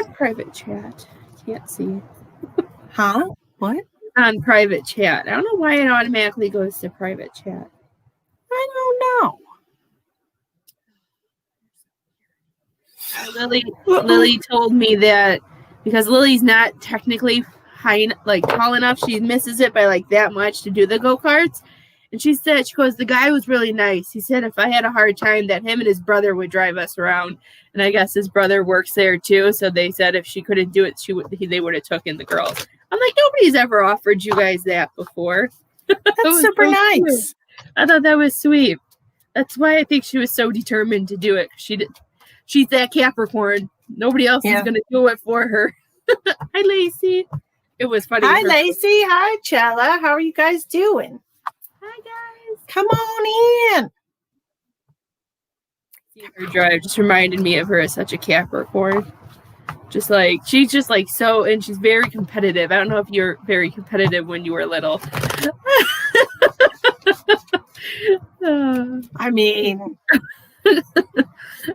on private chat. Can't see. Huh? What? On private chat. I don't know why it automatically goes to private chat. I don't know. Lily told me that because Lily's not technically high, like tall enough, she misses it by like that much to do the go-karts. And she goes, the guy was really nice. He said if I had a hard time, that him and his brother would drive us around. And I guess his brother works there too. So they said if she couldn't do it, they would have taken the girls. I'm like, nobody's ever offered you guys that before. That's super nice. Cute. I thought that was sweet. That's why I think she was so determined to do it. She's that Capricorn. Nobody else is going to do it for her. Hi, Lacey. It was funny. Hi, Lacey. Hi, Chella. How are you guys doing? Hi, guys. Come on in. Seeing her drive just reminded me of her as such a Capricorn. She's just like so, and she's very competitive. I don't know if you're very competitive when you were little. I mean, it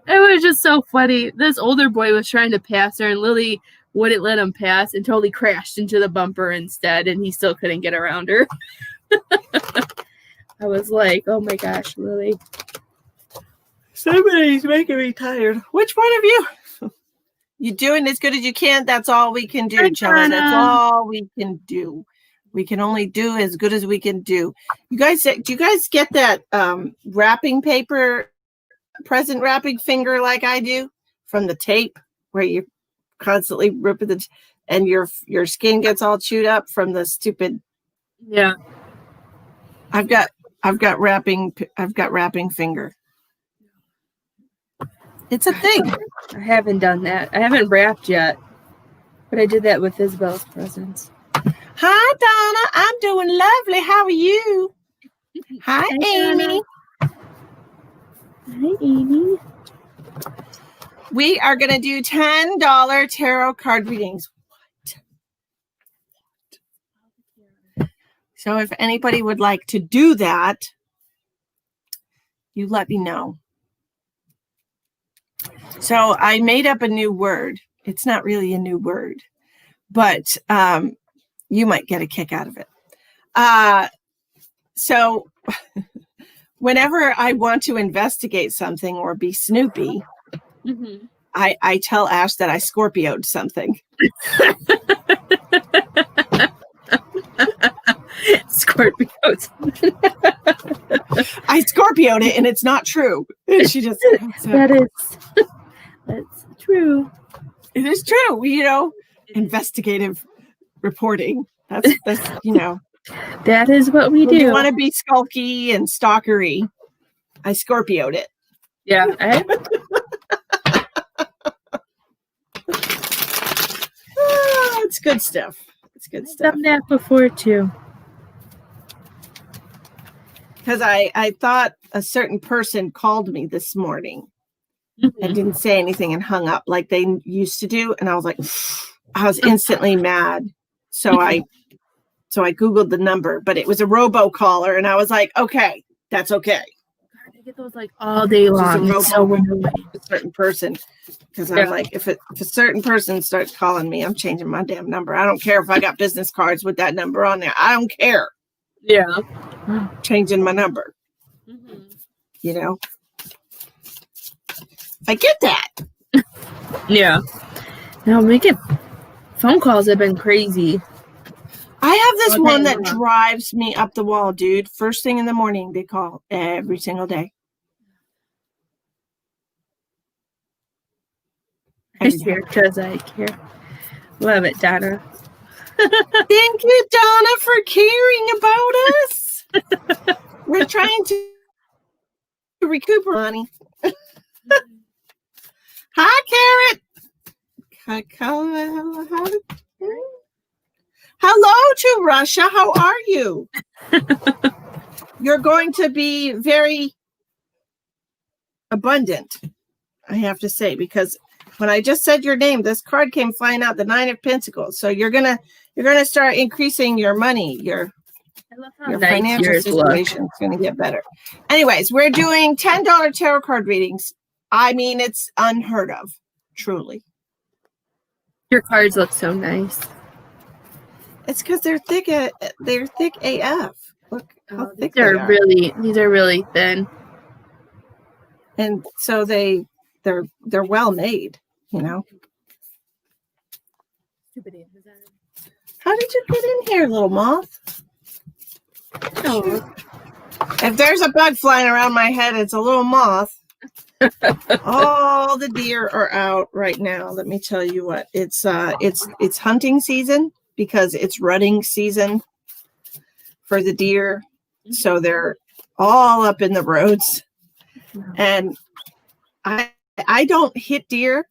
was just so funny. This older boy was trying to pass her, and Lily wouldn't let him pass and totally crashed into the bumper instead, and he still couldn't get around her. I was like, oh my gosh, Lily. Somebody's making me tired. Which one of you? You're doing as good as you can. That's all we can do, Chella. That's all we can do. We can only do as good as we can do. You guys, do you guys get that wrapping paper, present wrapping finger like I do from the tape where you constantly rip it and your skin gets all chewed up from the stupid. Yeah. I've got wrapping finger. It's a thing. I haven't done that. I haven't wrapped yet, but I did that with Isabel's presents. Hi, Donna. I'm doing lovely. How are you? Hi, Amy. Hi, Amy. We are going to do $10 tarot card readings. What? So if anybody would like to do that, you let me know. So I made up a new word. It's not really a new word, but you might get a kick out of it. So whenever I want to investigate something or be snoopy, I tell Ash that I Scorpio'd something. Scorpios. I Scorpio'd it and it's not true. She just that's true. It is true. You know, investigative reporting. That's you know. That is what we do. You want to be skulky and stalkery. I Scorpio'd it. Yeah. It's good stuff. It's good stuff. I've done that before too. Because I thought a certain person called me this morning and didn't say anything and hung up like they used to do. And I was like, I was instantly mad. So I Googled the number, but it was a robocaller. And I was like, okay, that's okay. I get those like all day long. It's so annoying. A certain person. Because I was like, if a certain person starts calling me, I'm changing my damn number. I don't care if I got business cards with that number on there. I don't care. Yeah. Changing my number. You know? I get that. Yeah. Now making phone calls have been crazy. I have this one that drives me up the wall, dude. First thing in the morning, they call every single day. I care because I care. Love it, Donna. Thank you, Donna, for caring about us. We're trying to recuperate money. Hi, Carrot. Hello to Russia. How are you? You're going to be very abundant, I have to say, because when I just said your name, this card came flying out, the 9 of Pentacles. So you're gonna start increasing your money. Your financial situation is going to get better. Anyways, we're doing $10 tarot card readings. I mean, it's unheard of, truly. Your cards look so nice. It's because they're thick. They're thick AF. Look how thick they are. These are really thin. And so they're well made, you know. How did you get in here, little moth? Oh. If there's a bug flying around my head, it's a little moth. All the deer are out right now. Let me tell you what. It's hunting season because it's rutting season for the deer. So they're all up in the roads. And I don't hit deer.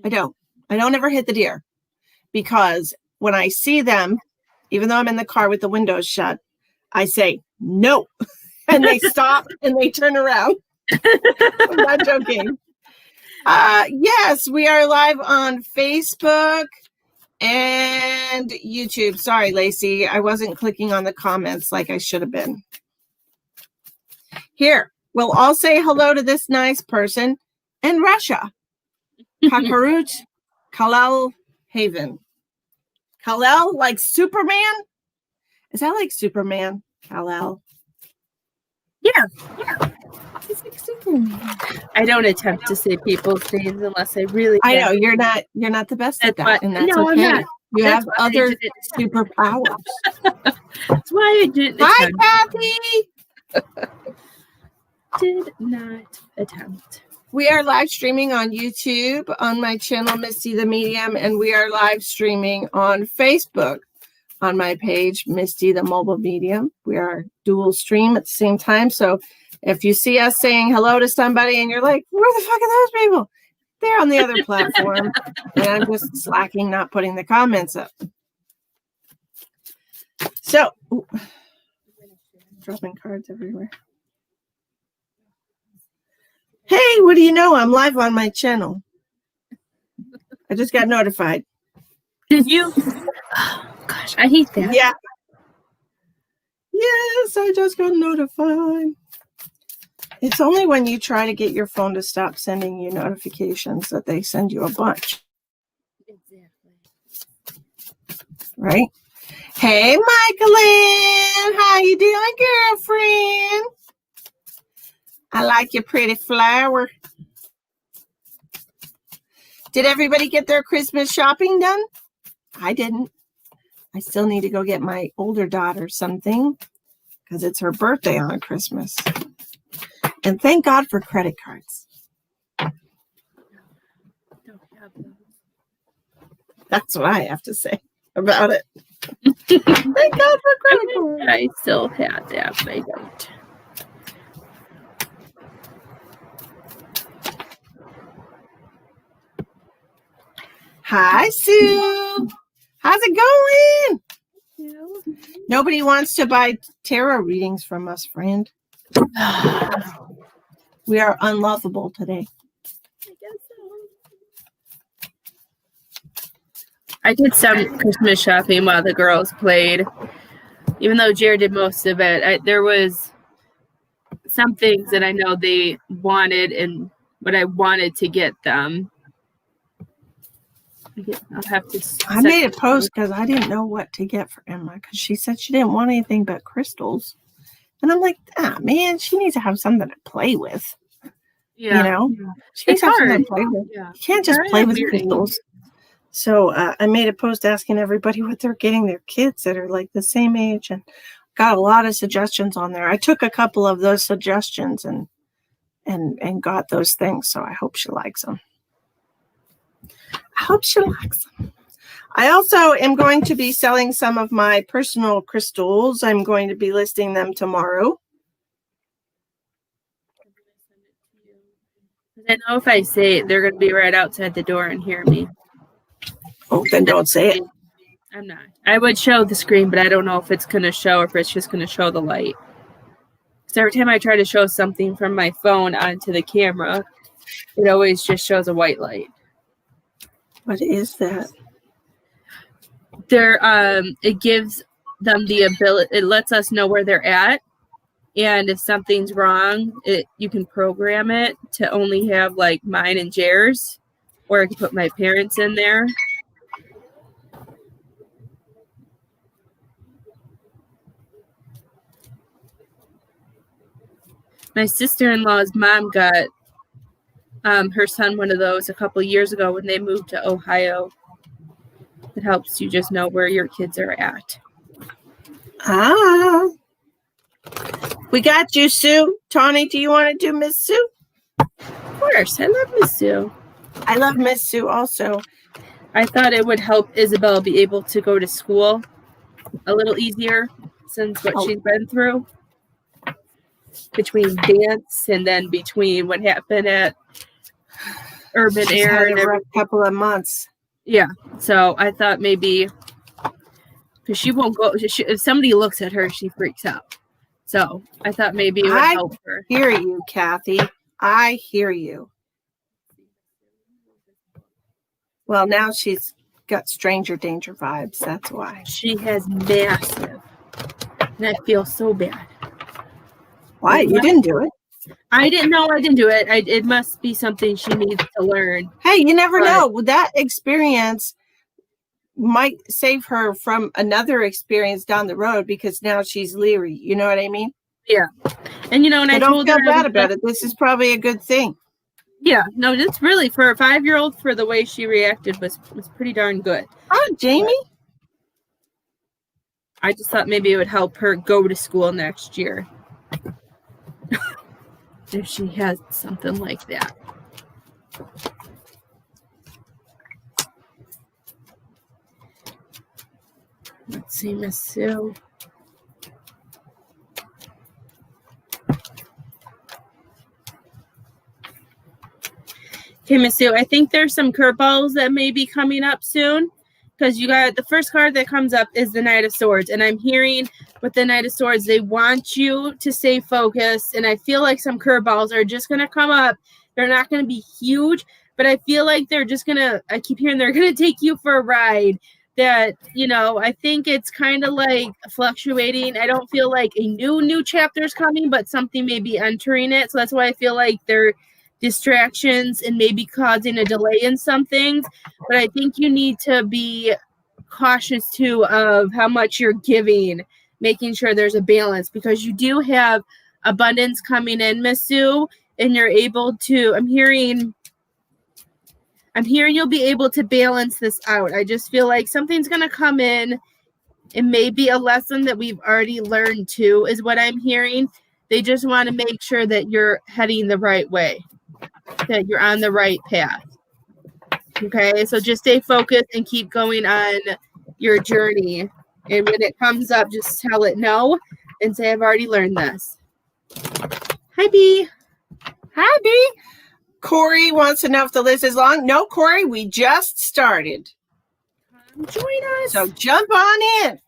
I don't ever hit the deer because when I see them, even though I'm in the car with the windows shut, I say no, and they stop and they turn around. I'm not joking. Yes, we are live on Facebook and YouTube. Sorry, Lacey, I wasn't clicking on the comments like I should have been. Here, we'll all say hello to this nice person in Russia. Kakarut Kalal Haven. Kalal, like Superman? Is that like Superman? Kalal? Yeah. He's like Superman. I don't attempt to say people's names unless I really I know you're not the best at that, and that's no, okay. I'm not. You That's have other superpowers. That's why I didn't Hi, attempt. Kathy. Did not attempt. We are live streaming on YouTube on my channel, Misty the Medium, and we are live streaming on Facebook on my page, Misty the Mobile Medium. We are dual stream at the same time. So if you see us saying hello to somebody and you're like, where the fuck are those people? They're on the other platform. And I'm just slacking, not putting the comments up. So, dropping cards everywhere. Hey, what do you know? I'm live on my channel. I just got notified. Did you? Oh, gosh, I hate that. Yeah. Yes, I just got notified. It's only when you try to get your phone to stop sending you notifications that they send you a bunch. Exactly. Right? Hey, Michaelin. How you doing, girlfriend? I like your pretty flower. Did everybody get their Christmas shopping done? I didn't. I still need to go get my older daughter something because it's her birthday on Christmas. And thank God for credit cards. Don't have those. That's what I have to say about it. Thank God for credit cards. I still had that, but I don't. Hi, Sue. How's it going? Nobody wants to buy tarot readings from us, friend. We are unlovable today. I guess so. I did some Christmas shopping while the girls played. Even though Jared did most of it, there was some things that I know they wanted and what I wanted to get them. I'll have to. I made a post because I didn't know what to get for Emma because she said she didn't want anything but crystals. And I'm like, man, she needs to have something to play with. Yeah. You know? She needs to have something to play with. Yeah. You can't just play with crystals. So I made a post asking everybody what they're getting their kids that are like the same age and got a lot of suggestions on there. I took a couple of those suggestions and got those things. So I hope she likes them. I hope she likes them. I also am going to be selling some of my personal crystals. I'm going to be listing them tomorrow. I know if I say it, they're going to be right outside the door and hear me. Oh, then don't say it. I'm not. I would show the screen, but I don't know if it's going to show or if it's just going to show the light. Because every time I try to show something from my phone onto the camera, it always just shows a white light. What is that? It gives them the ability, it lets us know where they're at. And if something's wrong, you can program it to only have like mine and Jared's, or I can put my parents in there. My sister-in-law's mom got her son one of those a couple years ago when they moved to Ohio. It helps you just know where your kids are at. Ah. We got you, Sue. Tawny, do you want to do Miss Sue? Of course. I love Miss Sue. I love Miss Sue also. I thought it would help Isabel be able to go to school a little easier since what she's been through. Between dance and then between what happened at Urban She's Air had and a couple of months. Yeah. So I thought maybe because she won't go. If somebody looks at her, she freaks out. So I thought maybe it would help her. I hear you, Kathy. I hear you. Well, now she's got stranger danger vibes. That's why. She has massive. And I feel so bad. Why? You didn't do it. I didn't know I didn't do it. It must be something she needs to learn. Hey, you never know. That experience might save her from another experience down the road because now she's leery. You know what I mean? Yeah. And and I don't told her feel bad about it. This is probably a good thing. Yeah. No, it's really for a 5-year-old, for the way she reacted was pretty darn good. Oh, Jamie. I just thought maybe it would help her go to school next year. If she has something like that. Let's see, Miss Sue. Okay, Miss Sue, I think there's some curveballs that may be coming up soon. Because you got the first card that comes up is the Knight of Swords. And I'm hearing with the Knight of Swords, they want you to stay focused. And I feel like some curveballs are just going to come up. They're not going to be huge, but I feel like they're just going to, I keep hearing they're going to take you for a ride. That, I think it's kind of like fluctuating. I don't feel like a new chapter is coming, but something may be entering it. So that's why I feel like they're distractions and maybe causing a delay in some things. But I think you need to be cautious too of how much you're giving, making sure there's a balance, because you do have abundance coming in, Miss Sue, and you're able to, I'm hearing you'll be able to balance this out. I just feel like something's going to come in. It may be a lesson that we've already learned too, is what I'm hearing. They just want to make sure that you're heading the right way, that you're on the right path. Okay, so just stay focused and keep going on your journey. And when it comes up, just tell it no and say, I've already learned this. Hi, B. Hi, B. Corey wants to know if the list is long. No, Corey, we just started. Join us. So jump on in.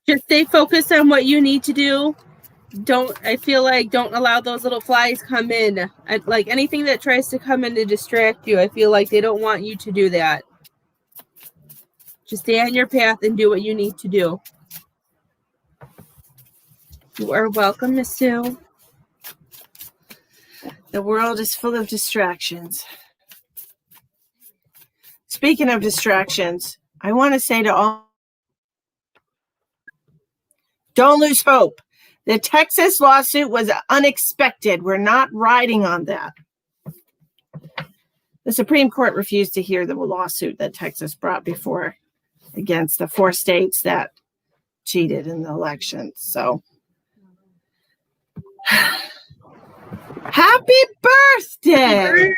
Just stay focused on what you need to do. Don't allow those little flies come in. Like anything that tries to come in to distract you, I feel like they don't want you to do that. Just stay on your path and do what you need to do. You are welcome, Miss Sue. The world is full of distractions. Speaking of distractions, I want to say to all, don't lose hope. The Texas lawsuit was unexpected. We're not riding on that. The Supreme Court refused to hear the lawsuit that Texas brought before against the 4 states that cheated in the elections. So, happy birthday!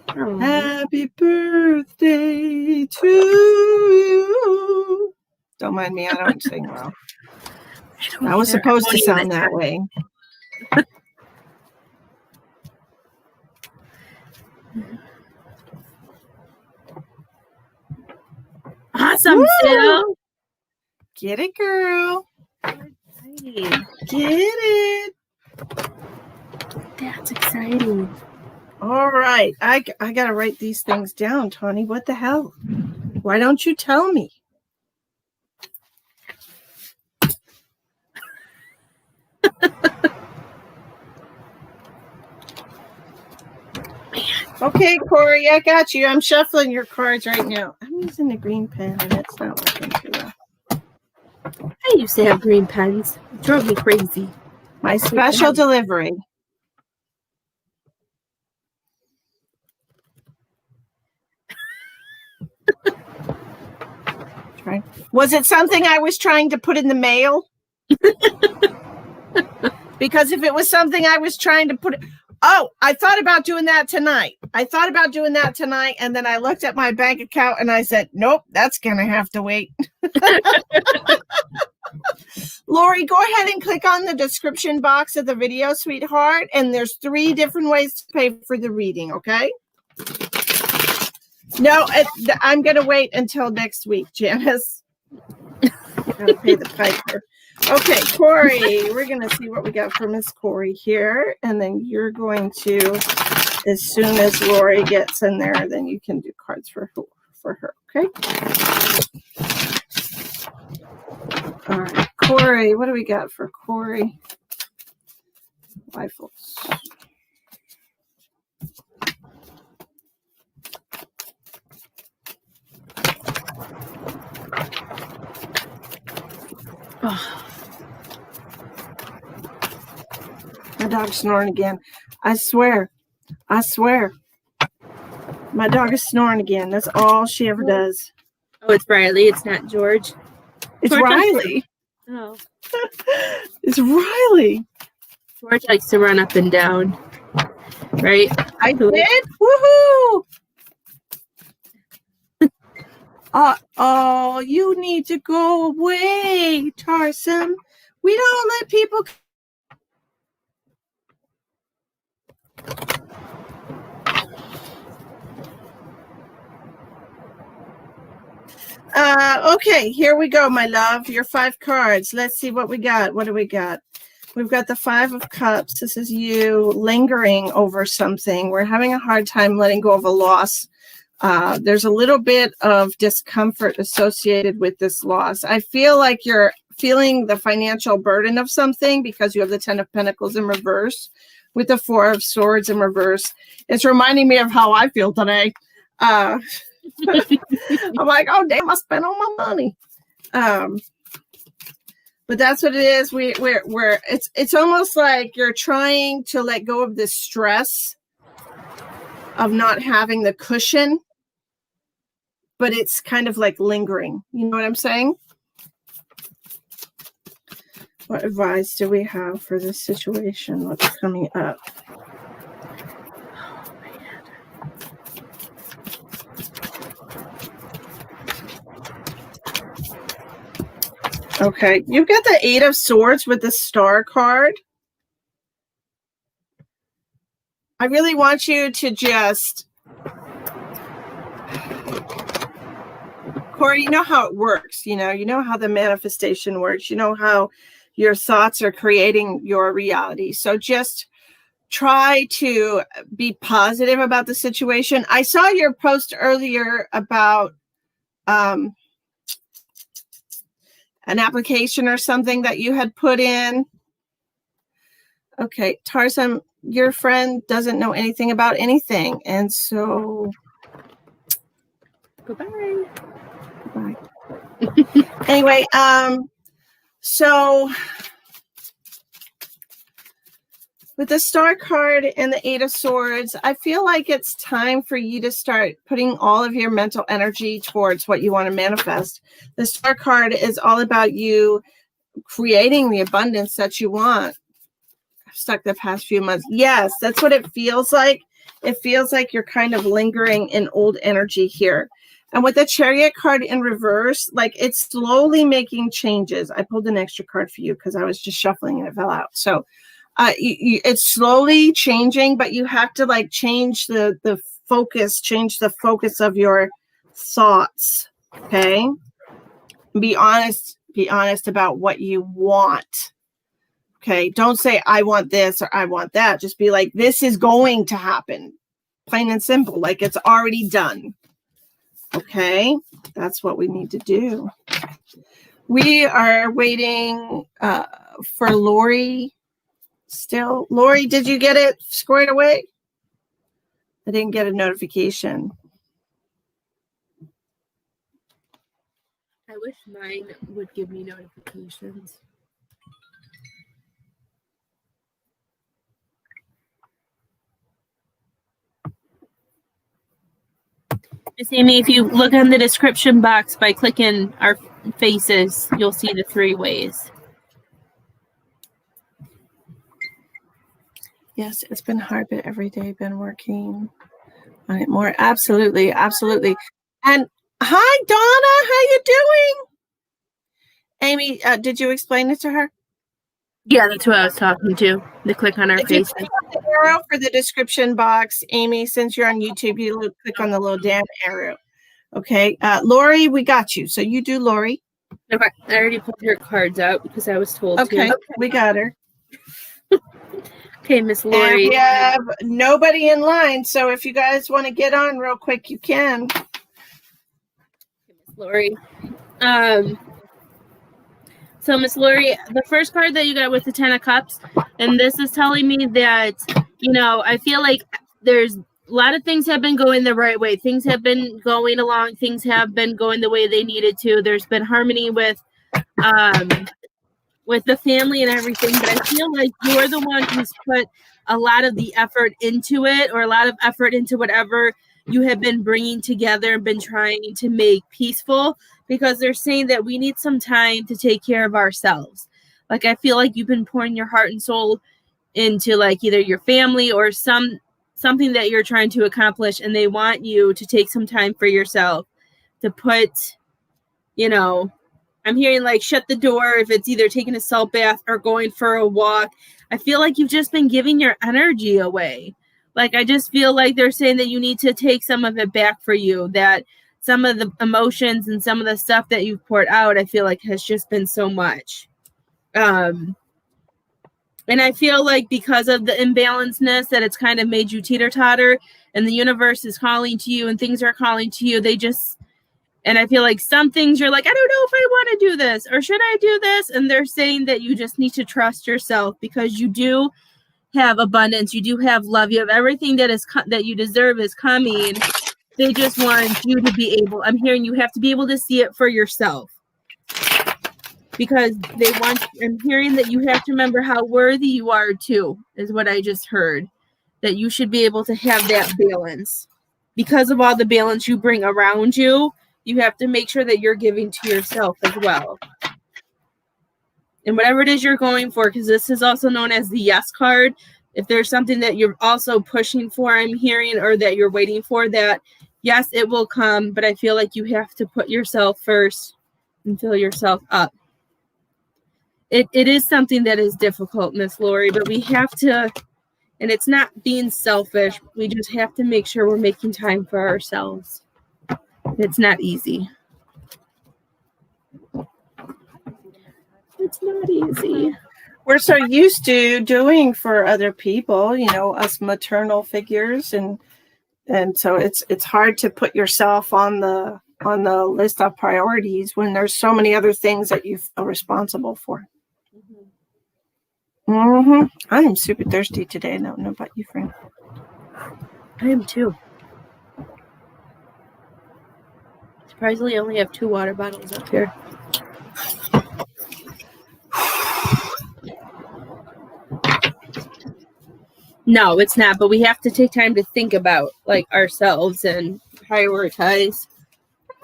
Oh. Happy birthday to you. Don't mind me, I don't sing well. I was supposed to sound that way. Awesome, Sue. Get it, girl. Exciting. Get it. That's exciting. All right. I got to write these things down, Tawny. What the hell? Why don't you tell me? Okay, Corey, I got you. I'm shuffling your cards right now. I'm using the green pen, and it's not working too well. I used to have green pens. It drove me crazy. My special delivery. Was it something I was trying to put in the mail? Because if it was something I was trying to put, oh, I thought about doing that tonight. And then I looked at my bank account and I said, nope, that's gonna have to wait. Lori, go ahead and click on the description box of the video, sweetheart, and there's 3 different ways to pay for the reading, okay? No, I'm gonna wait until next week, Janice. Gotta pay the piper. Okay, Corey, we're going to see what we got for Miss Corey here. And then you're going to, as soon as Lori gets in there, then you can do cards for her, okay? All right, Corey, what do we got for Corey? Rifles. Oh. My dog's snoring again. I swear. My dog is snoring again. That's all she ever does. Oh, it's Riley. It's not George. It's George Riley. Oh. It's Riley. George likes to run up and down. Right? I did? Woohoo! Oh, you need to go away, Tarsem. We don't let people. Okay, here we go, my love. Your 5 cards. Let's see what we got. What do we got? We've got the 5 of Cups. This is you lingering over something. We're having a hard time letting go of a loss. There's a little bit of discomfort associated with this loss. I feel like you're feeling the financial burden of something because you have the 10 of Pentacles in reverse with the 4 of Swords in reverse. It's reminding me of how I feel today. I'm like, oh, damn, I spent all my money. But that's what it is. It's almost like you're trying to let go of the stress of not having the cushion, but it's kind of like lingering. You know what I'm saying? What advice do we have for this situation? What's coming up? Okay, you've got the 8 of Swords with the Star card. I really want you to just, Corey, you know how it works. You know how the manifestation works. You know how your thoughts are creating your reality. So just try to be positive about the situation. I saw your post earlier about an application or something that you had put in. Okay, Tarsem, your friend doesn't know anything about anything. And so Goodbye. Anyway, so with the Star card and the 8 of Swords, I feel like it's time for you to start putting all of your mental energy towards what you want to manifest. The Star card is all about you creating the abundance that you want. I've stuck the past few months. Yes, that's what it feels like. It feels like you're kind of lingering in old energy here. And with the Chariot card in reverse, like it's slowly making changes. I pulled an extra card for you because I was just shuffling and it fell out. So it's slowly changing, but you have to like change the focus of your thoughts. Okay. Be honest about what you want. Okay. Don't say I want this or I want that. Just be like, this is going to happen. Plain and simple. Like it's already done. Okay. That's what we need to do. We are waiting for Lori. Still, Lori, did you get it squared away? I didn't get a notification. I wish mine would give me notifications. Miss Amy, if you look on the description box by clicking our faces, you'll see the 3 ways. Yes, it's been hard, but every day been working on it more. Absolutely, absolutely. And hi, Donna, how you doing? Amy, did you explain it to her? Yeah, that's what I was talking to. The click on our faces. Click on the arrow for the description box, Amy, since you're on YouTube, you click on the little down arrow. Okay, Lori, we got you. So you do Lori. Okay, I already put her cards out because I was told Okay, to. we got her. Okay, Miss And Lori. we have nobody in line, so if you guys want to get on real quick, you can. Miss Lori. So Miss Lori, the first card that you got was the 10 of Cups, and this is telling me that, you know, I feel like there's a lot of things have been going the right way. Things have been going along. Things have been going the way they needed to. There's been harmony with the family and everything, but I feel like you're the one who's put a lot of the effort into it, or a lot of effort into whatever you have been bringing together and been trying to make peaceful, because they're saying that we need some time to take care of ourselves. Like, I feel like you've been pouring your heart and soul into like either your family or something that you're trying to accomplish, and they want you to take some time for yourself to put, you know, I'm hearing like shut the door if it's either taking a salt bath or going for a walk. I feel like you've just been giving your energy away. Like, I just feel like they're saying that you need to take some of it back for you, that some of the emotions and some of the stuff that you've poured out, I feel like has just been so much. And I feel like because of the imbalancedness that it's kind of made you teeter-totter, and the universe is calling to you and things are calling to you, and I feel like some things you're like, I don't know if I want to do this, or should I do this? And they're saying that you just need to trust yourself, because you do have abundance. You do have love. You have everything that you deserve is coming. They just want you to be able, I'm hearing you have to be able to see it for yourself, because I'm hearing that you have to remember how worthy you are too, is what I just heard, that you should be able to have that balance. Because of all the balance you bring around you, you have to make sure that you're giving to yourself as well. And whatever it is you're going for, because this is also known as the yes card, if there's something that you're also pushing for, I'm hearing, or that you're waiting for, that yes, it will come, but I feel like you have to put yourself first and fill yourself up. It is something that is difficult, Miss Lori, but we have to, and it's not being selfish, we just have to make sure we're making time for ourselves. It's not easy. It's not easy. We're so used to doing for other people, you know, us maternal figures, and so it's hard to put yourself on the list of priorities when there's so many other things that you feel responsible for. I am super thirsty today. I don't know about you, friend. I am too. Surprisingly, I only have 2 water bottles up here. No, it's not, but we have to take time to think about like ourselves and prioritize.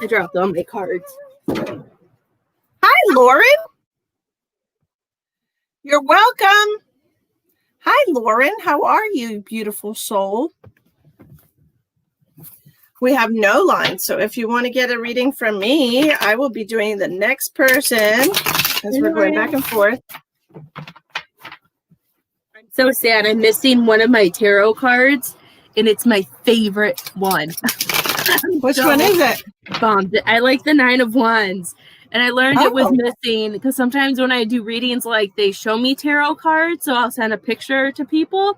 I dropped all my cards. Hi, Lauren. You're welcome. Hi, Lauren. How are you, beautiful soul? We have no line, so if you want to get a reading from me, I will be doing the next person as we're going back and forth. I'm so sad. I'm missing one of my tarot cards, and it's my favorite one. Which one is it? Bummed. I like the 9 of Wands, and I learned it was missing because sometimes when I do readings, like they show me tarot cards, so I'll send a picture to people,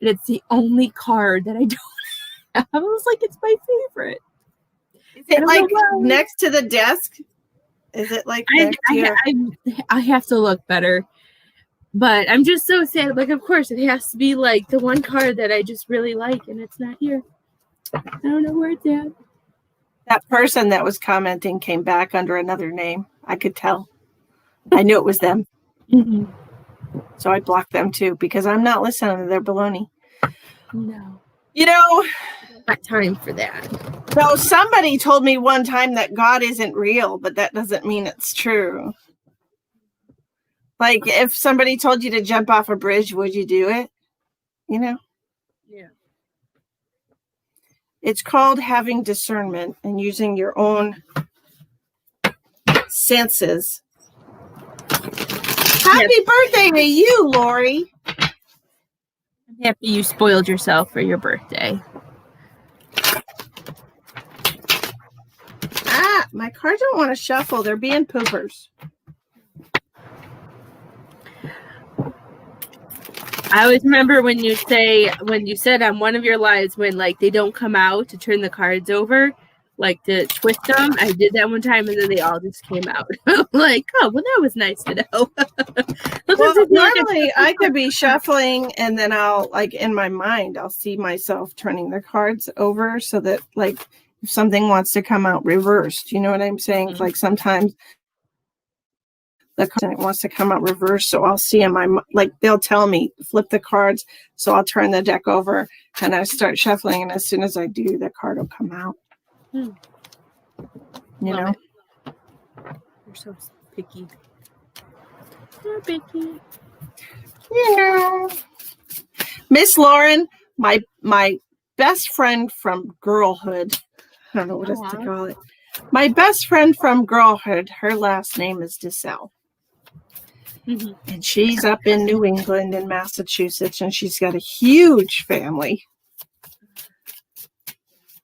and it's the only card that I don't. I was like, it's my favorite. Is it like next to the desk? Is it like I have to look better. But I'm just so sad. Like, of course, it has to be like the one card that I just really like, and it's not here. I don't know where it's at. That person that was commenting came back under another name. I could tell. I knew it was them. Mhm. So I blocked them too because I'm not listening to their baloney. No. You know, Got time for that. so somebody told me one time that God isn't real, but that doesn't mean it's true. Like if somebody told you to jump off a bridge, would you do it? You know? Yeah. It's called having discernment and using your own senses. Happy birthday to you, Lori. I'm happy you spoiled yourself for your birthday. My cards don't want to shuffle. They're being poopers. I always remember when you said on one of your lives when like they don't come out to turn the cards over, like to twist them. I did that one time and then they all just came out. Like, oh, well, that was nice to know. Well, normally I could be shuffling and then I'll like in my mind, I'll see myself turning the cards over so that like if something wants to come out reversed, you know what I'm saying? Mm-hmm. Like sometimes the card wants to come out reversed. So I'll see in my, like they'll tell me flip the cards. So I'll turn the deck over and I start shuffling. And as soon as I do, the card will come out. You know? You're so picky. You're picky. You know. Miss Lauren, my best friend from girlhood. I don't know what else to call it. My best friend from girlhood, her last name is DeSalle. Mm-hmm. And she's up in New England in Massachusetts, and she's got a huge family.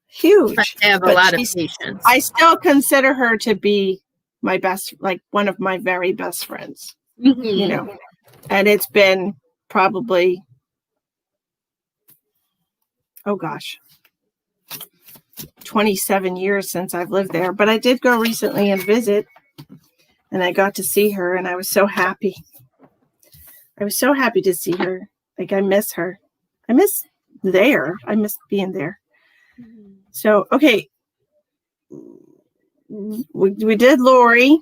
Huge. I have a lot of patience. I still consider her to be my best, like one of my very best friends. Mm-hmm. You know, and it's been probably, oh gosh, 27 years since I've lived there. But I did go recently and visit, and I got to see her, and I was so happy. I was so happy to see her. Like, I miss her. I miss being there. Mm-hmm. So, okay. We did Lori.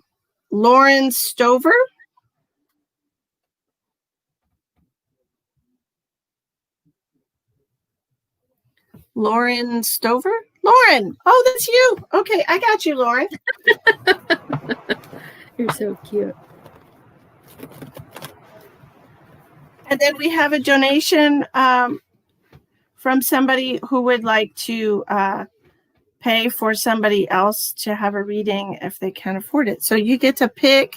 Lauren Stover. Lauren Stover? Lauren! Oh, that's you. Okay, I got you, Lauren. You're so cute. And then we have a donation from somebody who would like to pay for somebody else to have a reading if they can afford it. So you get to pick.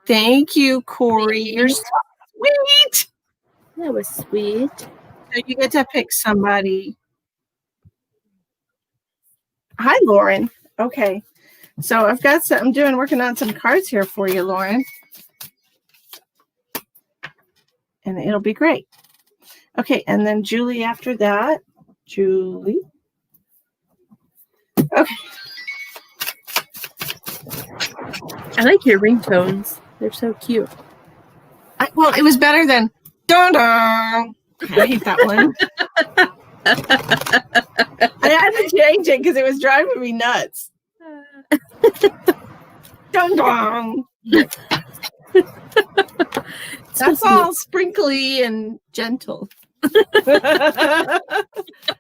Thank you, Corey. You're so sweet. That was sweet. So you get to pick somebody. Hi, Lauren. Okay. So I've got some, working on some cards here for you, Lauren. And it'll be great. Okay. And then Julie after that. Julie. Okay. I like your ringtones. They're so cute. Well, it was better than dun dun. I hate that one. I had to change it because it was driving me nuts. Dun dun. That's all sprinkly and gentle.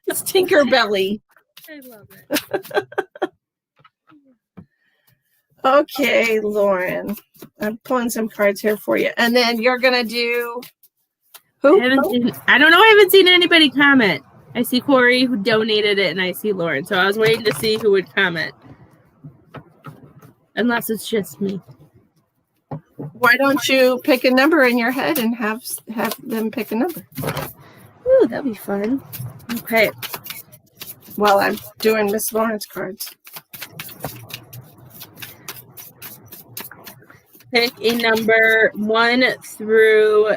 It's Tinkerbelly. I love it. Okay, Lauren. I'm pulling some cards here for you. And then you're going to do who? I don't know. I haven't seen anybody comment. I see Corey who donated it, and I see Lauren. So I was waiting to see who would comment. Unless it's just me. Why don't you pick a number in your head and have them pick a number? Ooh, that'd be fun. Okay. Well, I'm doing Miss Lauren's cards. Pick a number 1 through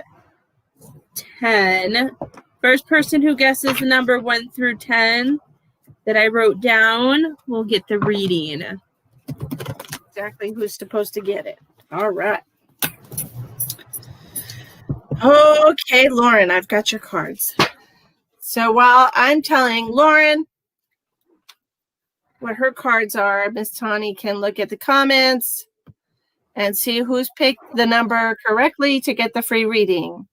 10. First person who guesses the number 1 through 10 that I wrote down will get the reading. Exactly who's supposed to get it. All right. Okay, Lauren, I've got your cards. So while I'm telling Lauren, what her cards are, Miss Tani can look at the comments and see who's picked the number correctly to get the free reading.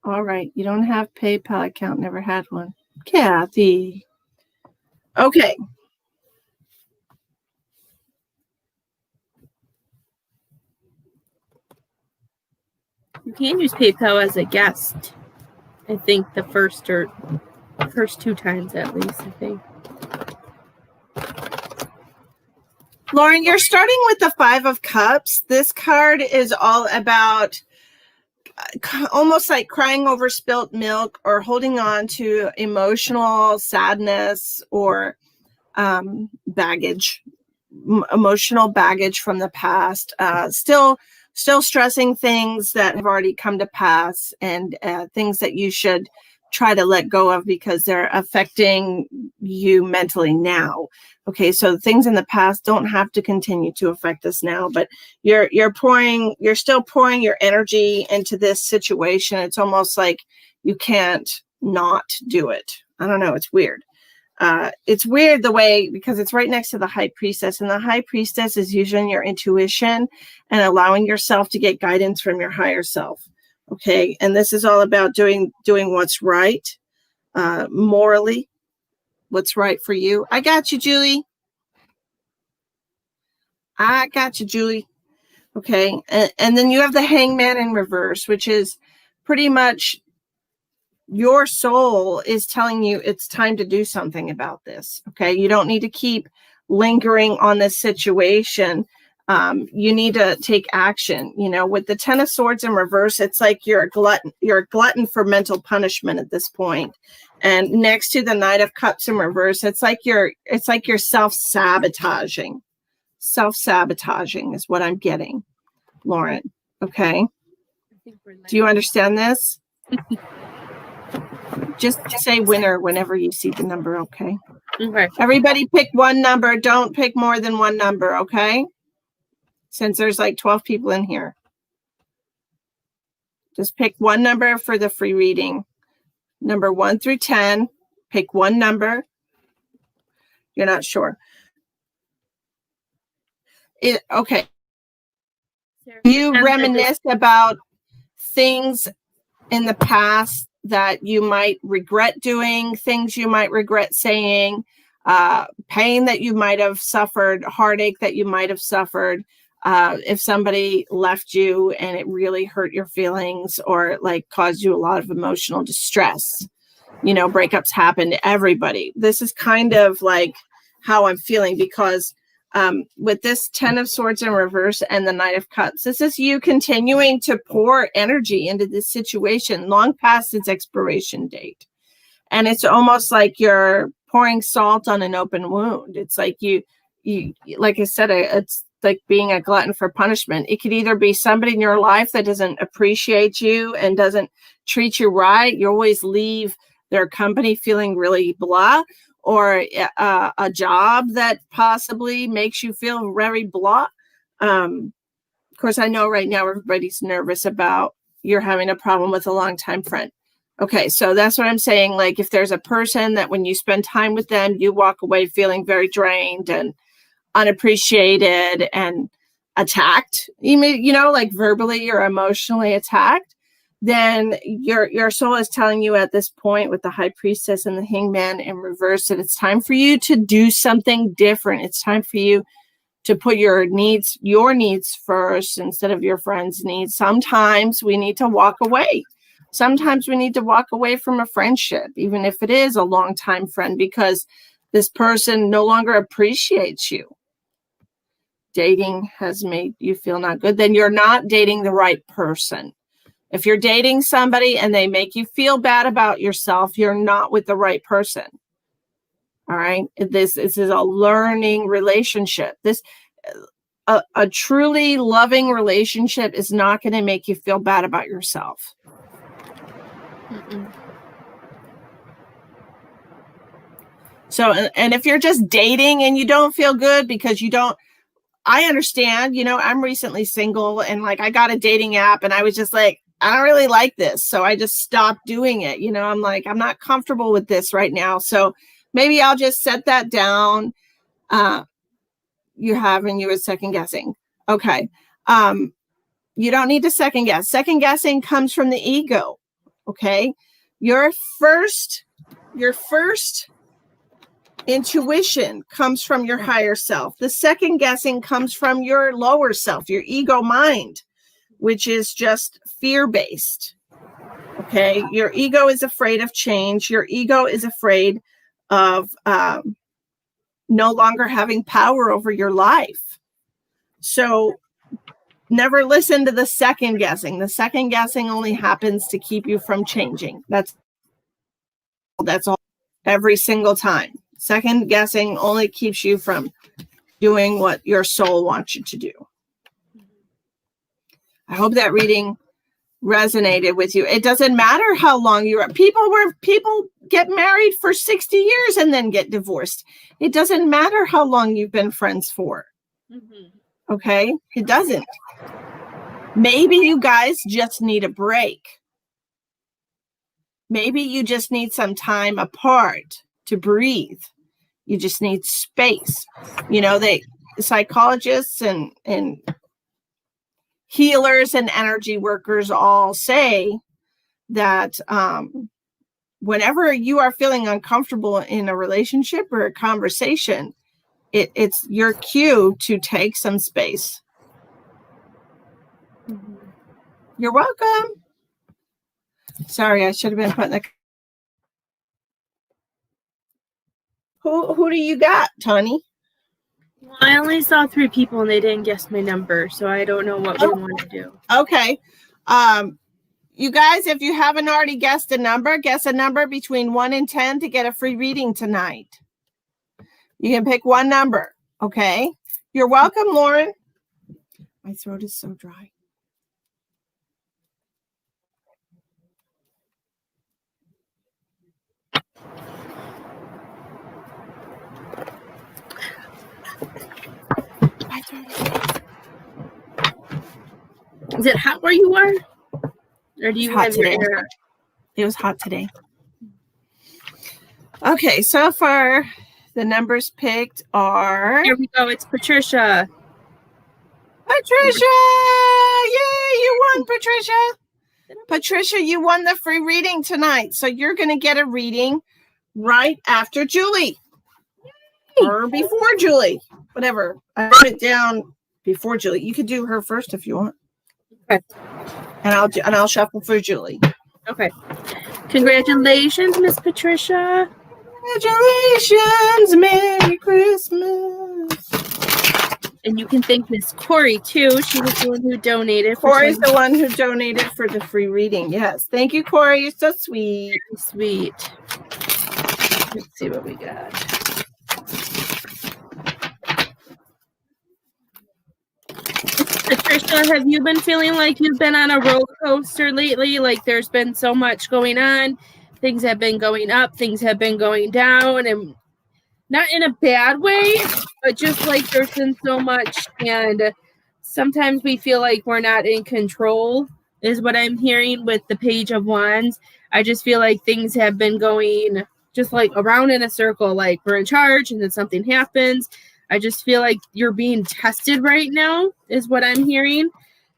All right. You don't have PayPal account. Never had one. Kathy. Okay. You can use PayPal as a guest. I think the first 2 times at least, I think. Lauren, you're starting with the 5 of Cups. This card is all about almost like crying over spilt milk or holding on to emotional sadness or baggage, emotional baggage from the past. Still stressing things that have already come to pass and things that you should try to let go of because they're affecting you mentally now. Okay, so things in the past don't have to continue to affect us now, but you're still pouring your energy into this situation. It's almost like you can't not do it. I don't know, it's weird. It's weird the way, because it's right next to the High Priestess, and the High Priestess is using your intuition and allowing yourself to get guidance from your higher self. Okay, and this is all about doing what's right, morally, what's right for you. I got you, Julie. I got you, Julie. Okay, and then you have the Hangman in reverse, which is pretty much your soul is telling you it's time to do something about this. Okay, you don't need to keep lingering on this situation. You need to take action. You know, with the 10 of Swords in reverse, it's like you're a glutton for mental punishment at this point. And next to the Knight of Cups in reverse, it's like you're self-sabotaging. Self-sabotaging is what I'm getting, Lauren. Okay. Do you understand this? Just say winner whenever you see the number, okay? Okay. Everybody pick one number. Don't pick more than one number, okay? Since there's like 12 people in here. Just pick one number for the free reading. Number 1 through 10. Pick one number. You're not sure. Okay. You reminisce about things in the past that you might regret doing, things you might regret saying, pain that you might have suffered, heartache that you might have suffered, if somebody left you and it really hurt your feelings or like caused you a lot of emotional distress. You know, breakups happen to everybody. This is kind of like how I'm feeling because with this 10 of Swords in reverse and the Knight of Cups, this is you continuing to pour energy into this situation long past its expiration date. And it's almost like you're pouring salt on an open wound. It's like you like I said, it's like being a glutton for punishment. It could either be somebody in your life that doesn't appreciate you and doesn't treat you right. You always leave their company feeling really blah, or a job that possibly makes you feel very blah. Of course, I know right now everybody's nervous about you're having a problem with a longtime friend. Okay, so that's what I'm saying. Like if there's a person that when you spend time with them, you walk away feeling very drained and unappreciated and attacked, you know, like verbally or emotionally attacked, then your soul is telling you at this point with the High Priestess and the Hangman in reverse that it's time for you to do something different. It's time for you to put your needs first instead of your friends' needs. Sometimes we need to walk away. Sometimes we need to walk away from a friendship, even if it is a longtime friend, because this person no longer appreciates you. Dating has made you feel not good. Then you're not dating the right person. If you're dating somebody and they make you feel bad about yourself, you're not with the right person. All right. This is a learning relationship. A truly loving relationship is not going to make you feel bad about yourself. Mm-mm. So, and if you're just dating and you don't feel good because you don't, I understand, you know, I'm recently single and like I got a dating app and I was just like, I don't really like this. So I just stopped doing it. You know, I'm like, I'm not comfortable with this right now. So Maybe I'll just set that down. You were second guessing. Okay. You don't need to second guess. Second guessing comes from the ego. Okay. Your first intuition comes from your higher self. The second guessing comes from your lower self, your ego mind, which is just fear-based. Okay. Your ego is afraid of change. Your ego is afraid of no longer having power over your life. So never listen to the second guessing. The second guessing only happens to keep you from changing. That's all. Every single time. Second guessing only keeps you from doing what your soul wants you to do. I hope that reading resonated with you. It doesn't matter how long you are. People get married for 60 years and then get divorced. It doesn't matter how long you've been friends for. Mm-hmm. Okay? It doesn't. Maybe you guys just need a break. Maybe you just need some time apart to breathe. You just need space. You know, psychologists and healers and energy workers all say that whenever you are feeling uncomfortable in a relationship or a conversation, it's your cue to take some space. Mm-hmm. You're welcome. Sorry, I should have been putting the... Who do you got, Tani? Well, I only saw 3 people and they didn't guess my number, so I don't know what we want to do. Okay. You guys, if you haven't already guessed a number, guess a number between 1 and 10 to get a free reading tonight. You can pick one number, okay? You're welcome, Lauren. My throat is so dry. Is it hot where you are? Or do you have your air? It was hot today. Okay, so far the numbers picked are... Here we go. It's Patricia. Patricia! Yay, you won, Patricia. Patricia, you won the free reading tonight. So you're going to get a reading right after Julie. Yay. Or before Julie. Whatever. I wrote it down before Julie. You could do her first if you want. Okay. And I'll shuffle for Julie. Okay. Congratulations, Miss Patricia. Congratulations. Merry Christmas. And you can thank Miss Corey too. She was the one who donated. Corey's the one who donated for the free reading. Yes. Thank you, Corey. You're so sweet. Very sweet. Let's see what we got. Patricia, have you been feeling like you've been on a roller coaster lately? Like there's been so much going on. Things have been going up. Things have been going down. And not in a bad way, but just like there's been so much. And sometimes we feel like we're not in control is what I'm hearing with the Page of Wands. I just feel like things have been going just like around in a circle. Like we're in charge and then something happens. I just feel like you're being tested right now is what I'm hearing.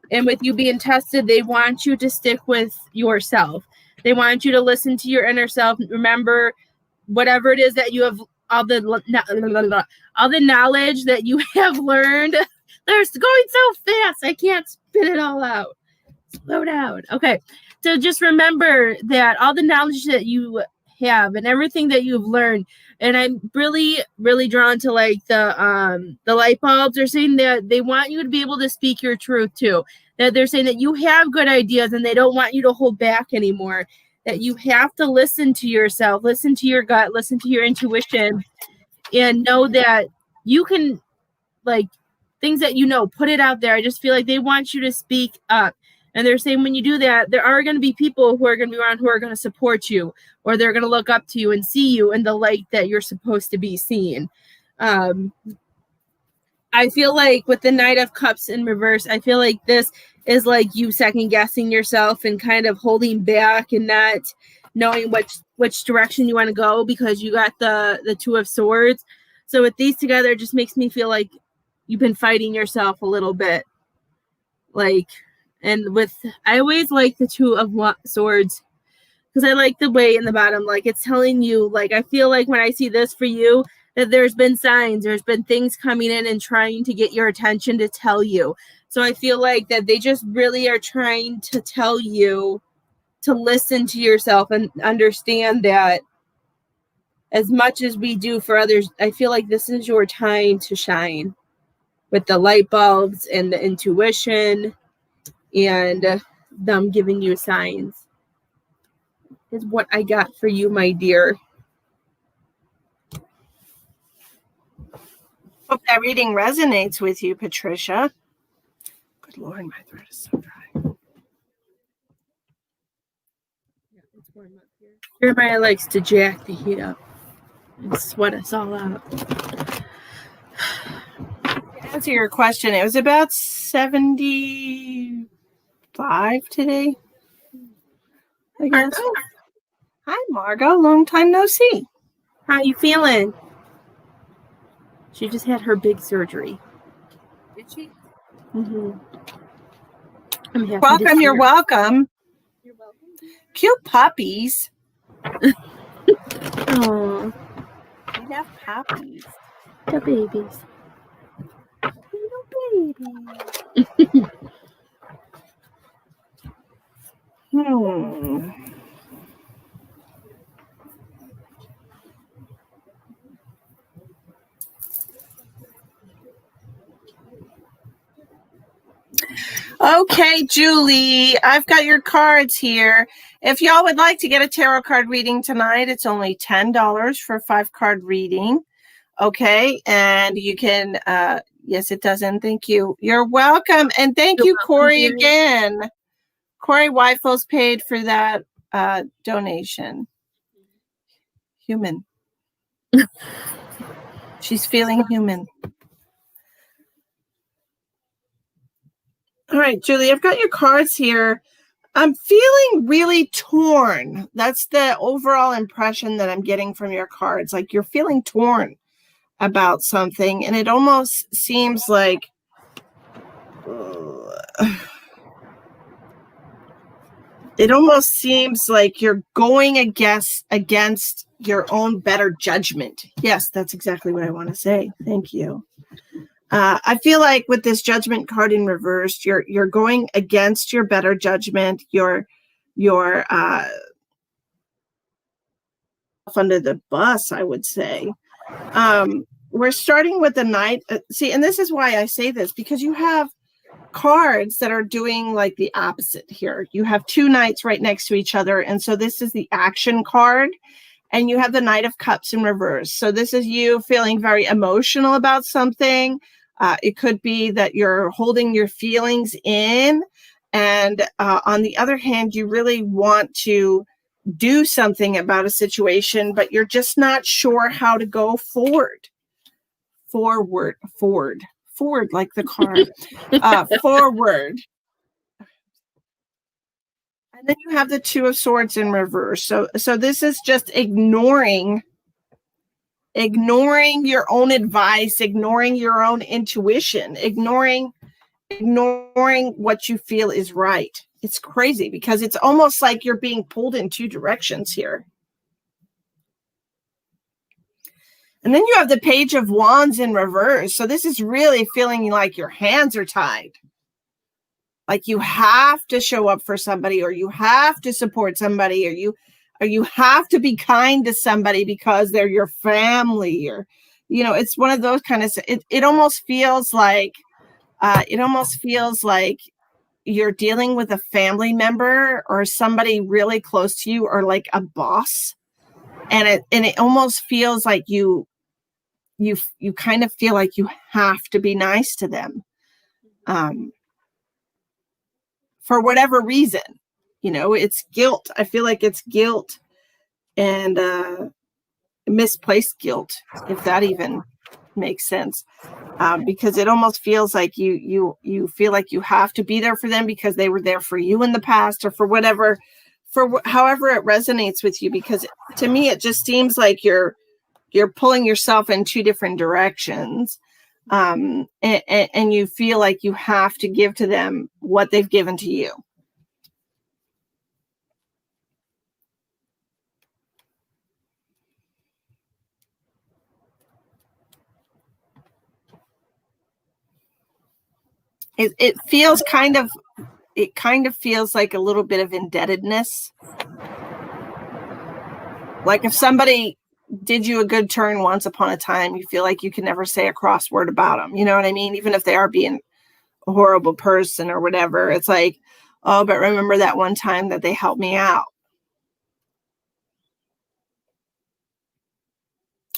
And with you being tested, they want you to stick with yourself. They want you to listen to your inner self. Remember, whatever it is that you have, all the knowledge that you have learned. They're going so fast. I can't spit it all out. Slow down. Okay. So just remember that all the knowledge that you have and everything that you've learned. And I'm really, really drawn to like the light bulbs. They're saying that they want you to be able to speak your truth too. That they're saying that you have good ideas and they don't want you to hold back anymore. That you have to listen to yourself, listen to your gut, listen to your intuition, and know that you can, like, things that you know, put it out there. I just feel like they want you to speak up. And they're saying when you do that, there are going to be people who are going to be around who are going to support you, or they're going to look up to you and see you in the light that you're supposed to be seen. I feel like with the Knight of Cups in reverse, I feel like this is like you second guessing yourself and kind of holding back and not knowing which direction you want to go, because you got the Two of Swords. So with these together, it just makes me feel like you've been fighting yourself a little bit. Like, and I always like the Two of Swords because I like the way in the bottom, like it's telling you, like, I feel like when I see this for you, that there's been signs, there's been things coming in and trying to get your attention to tell you. So I feel like that they just really are trying to tell you to listen to yourself and understand that as much as we do for others, I feel like this is your time to shine with the light bulbs and the intuition and them giving you signs. Is what I got for you, my dear. Hope that reading resonates with you, Patricia. Good Lord, my throat is so dry. Everybody likes to jack the heat up and sweat us all out. To answer your question, it was about 75 today, I guess. Hi, Margot. Long time no see. How you feeling? She just had her big surgery. Did she? Mm-hmm. I'm happy Welcome. You're welcome. You're welcome. Cute puppies. Oh, We have puppies. the babies. Little babies. Okay, Julie, I've got your cards here. If y'all would like to get a tarot card reading tonight, it's only $10 for a 5-card reading. Okay, and you can, yes, it doesn't. Thank you. You're welcome. And thank you, Corey, again. Corey Weifels paid for that donation. Human. She's feeling human. All right, Julie, I've got your cards here. I'm feeling really torn. That's the overall impression that I'm getting from your cards. Like you're feeling torn about something, and it almost seems like you're going against your own better judgment. Yes, that's exactly what I want to say. Thank you. I feel like with this Judgment card in reverse, you're going against your better judgment. You're under the bus, I would say. We're starting with the Knight. See, and this is why I say this, because you have cards that are doing like the opposite here. You have 2 Knights right next to each other, and so this is the action card. And you have the Knight of Cups in reverse. So this is you feeling very emotional about something. It could be that you're holding your feelings in. And on the other hand, you really want to do something about a situation, but you're just not sure how to go forward. Forward, like the card. Forward. And then you have the Two of Swords in reverse. So this is just ignoring your own advice, ignoring your own intuition, ignoring what you feel is right. It's crazy because it's almost like you're being pulled in 2 directions here. And then you have the Page of Wands in reverse. So this is really feeling like your hands are tied. Like you have to show up for somebody, or you have to support somebody, or you have to be kind to somebody because they're your family, or, you know, it's one of those kind of, it almost feels like you're dealing with a family member or somebody really close to you, or like a boss. And it almost feels like you kind of feel like you have to be nice to them. For whatever reason, you know, it's guilt. I feel like it's guilt and misplaced guilt, if that even makes sense, because it almost feels like you feel like you have to be there for them because they were there for you in the past, or for whatever for however it resonates with you, because to me it just seems like you're pulling yourself in two different directions, and you feel like you have to give to them what they've given to you. It feels kind of feels like a little bit of indebtedness. Like if somebody did you a good turn once upon a time, you feel like you can never say a cross word about them. You know what I mean? Even if they are being a horrible person or whatever, it's like, oh, but remember that one time that they helped me out.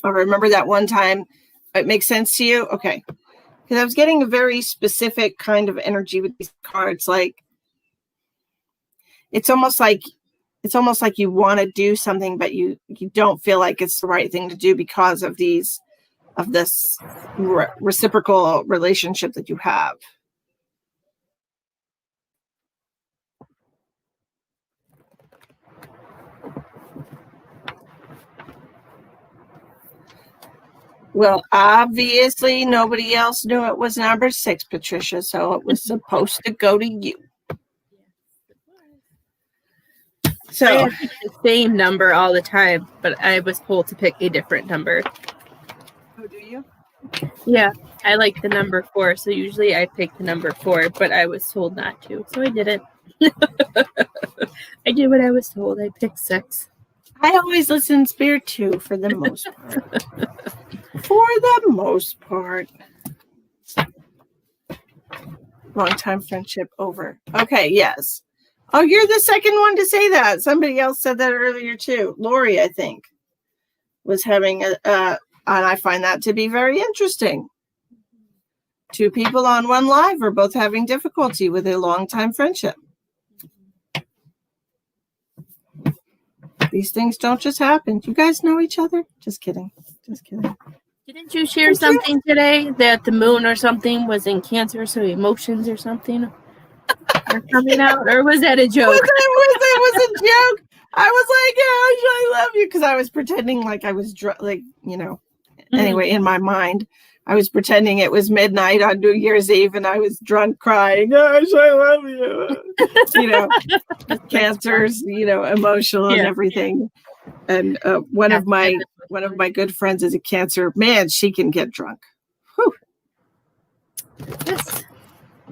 Or remember that one time. It makes sense to you? Okay. Because I was getting a very specific kind of energy with these cards. Like, it's almost like you want to do something, but you don't feel like it's the right thing to do because of this reciprocal relationship that you have. Well, obviously, nobody else knew it was number 6, Patricia, so it was supposed to go to you. So I pick the same number all the time, but I was told to pick a different number. Oh, do you? Yeah, I like the number 4, so usually I pick the number 4, but I was told not to, so I didn't. I did what I was told. I picked 6. I always listen to Spirit too, for the most part. For the most part. Long-time friendship over. Okay, yes. Oh, you're the second one to say that. Somebody else said that earlier too. Lori, I think, was having and I find that to be very interesting. 2 people on one live are both having difficulty with a long-time friendship. These things don't just happen. Do you guys know each other? Just kidding. Just kidding. Didn't you share something today that the moon or something was in Cancer, so emotions or something are coming out? Or was that a joke? It was a joke. I was like, gosh, I love you. Because I was pretending like I was anyway, in my mind, I was pretending it was midnight on New Year's Eve and I was drunk crying. Gosh, I love you. Cancers, emotional and everything. And one of my good friends is a Cancer. Man, she can get drunk. Whew. Yes.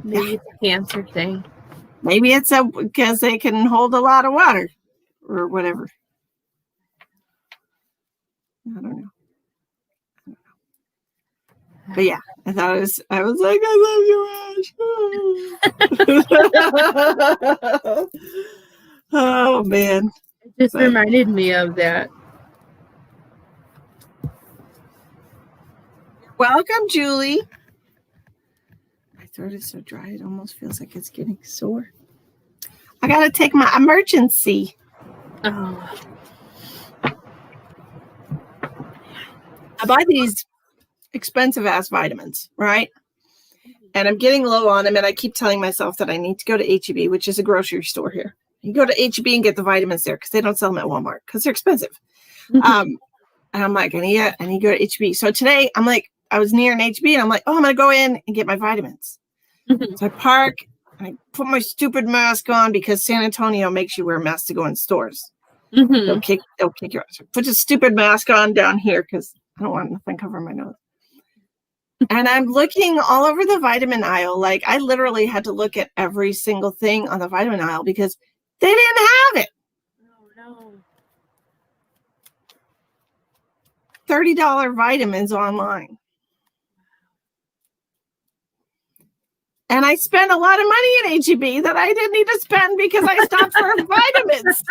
Maybe it's a Cancer thing. Maybe it's because they can hold a lot of water or whatever. I don't know. But yeah, I was like, I love you, Ash. Oh man. It just reminded me of that. Welcome, Julie. My throat is so dry, it almost feels like it's getting sore. I gotta take my emergency. Oh. I buy these expensive ass vitamins, right? And I'm getting low on them, and I keep telling myself that I need to go to H-E-B, which is a grocery store here. You go to H-E-B and get the vitamins there because they don't sell them at Walmart because they're expensive. And I'm like, I need to go to H-E-B. So today I'm like, I was near an H-E-B and I'm like, oh, I'm gonna go in and get my vitamins. So I park and I put my stupid mask on because San Antonio makes you wear a mask to go in stores. They'll kick your ass. Put a stupid mask on down here because I don't want nothing covering my nose. And I'm looking all over the vitamin aisle. Like I literally had to look at every single thing on the vitamin aisle because they didn't have it. Oh, no. $30 vitamins online. And I spent a lot of money at H-E-B that I didn't need to spend because I stopped for vitamins.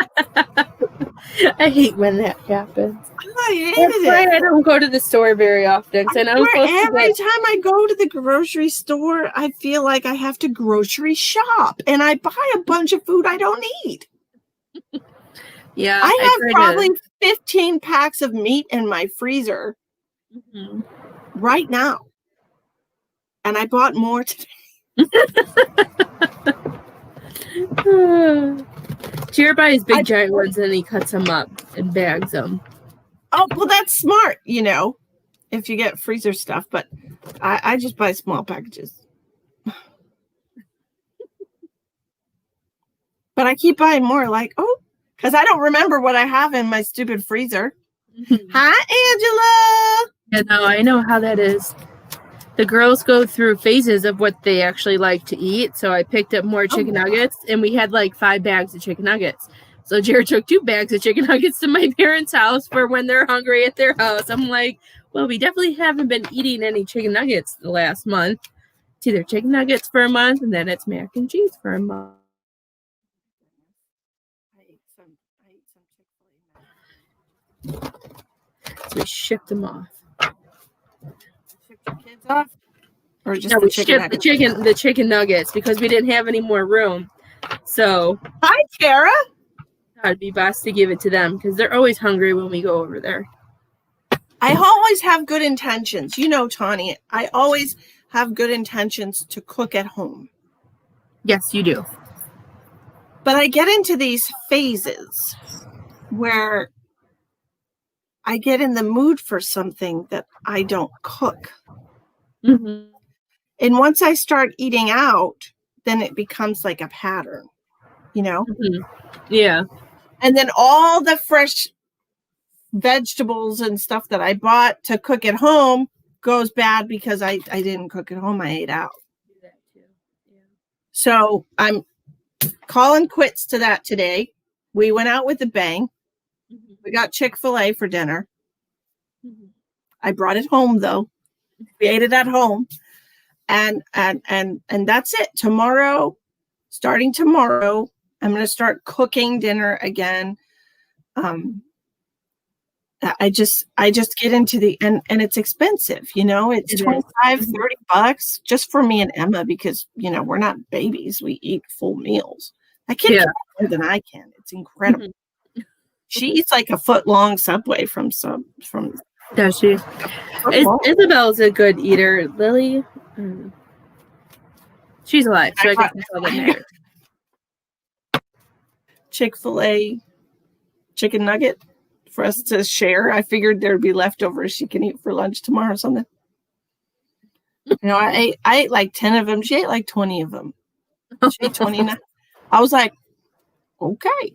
I hate when that happens. I hated That's why it. I don't go to the store very often. Every time I go to the grocery store, I feel like I have to grocery shop and I buy a bunch of food I don't need. Yeah, I have probably 15 packs of meat in my freezer right now. And I bought more today. Jared buys big giant ones and he cuts them up and bags them. Oh, well, that's smart, you know, if you get freezer stuff. But I just buy small packages. But I keep buying more, like, because I don't remember what I have in my stupid freezer. Hi, Angela. Yeah, no, I know how that is. The girls go through phases of what they actually like to eat. So I picked up more chicken nuggets, and we had like 5 bags of chicken nuggets. So Jared took 2 bags of chicken nuggets to my parents' house for when they're hungry at their house. I'm like, well, we definitely haven't been eating any chicken nuggets the last month. It's either chicken nuggets for a month, and then it's mac and cheese for a month. So we shipped them off. Ship your kids off? Or just we shipped the chicken nuggets because we didn't have any more room. So hi, Tara. It'd be best to give it to them because they're always hungry when we go over there. I always have good intentions. You know, Tawny, I always have good intentions to cook at home. Yes, you do. But I get into these phases where I get in the mood for something that I don't cook. Mm-hmm. And once I start eating out, then it becomes like a pattern, you know? Mm-hmm. Yeah. And then all the fresh vegetables and stuff that I bought to cook at home goes bad because I didn't cook at home. I ate out. So I'm calling quits to that today. We went out with a bang. We got Chick-fil-A for dinner. I brought it home though. We ate it at home. And that's it. Starting tomorrow, I'm going to start cooking dinner again. I just get into and it's expensive, you know, it's $25-$30 just for me and Emma because, you know, we're not babies. We eat full meals. I can't eat more than I can. It's incredible. Mm-hmm. She eats like a foot-long Subway from. Does she? Isabel's a good eater. Lily, she's alive, so I guess that's all that matters. Chick-fil-A chicken nugget for us to share. I figured there'd be leftovers she can eat for lunch tomorrow or something. You know, I ate like 10 of them. She ate like 20 of them. She ate 29. I was like, okay.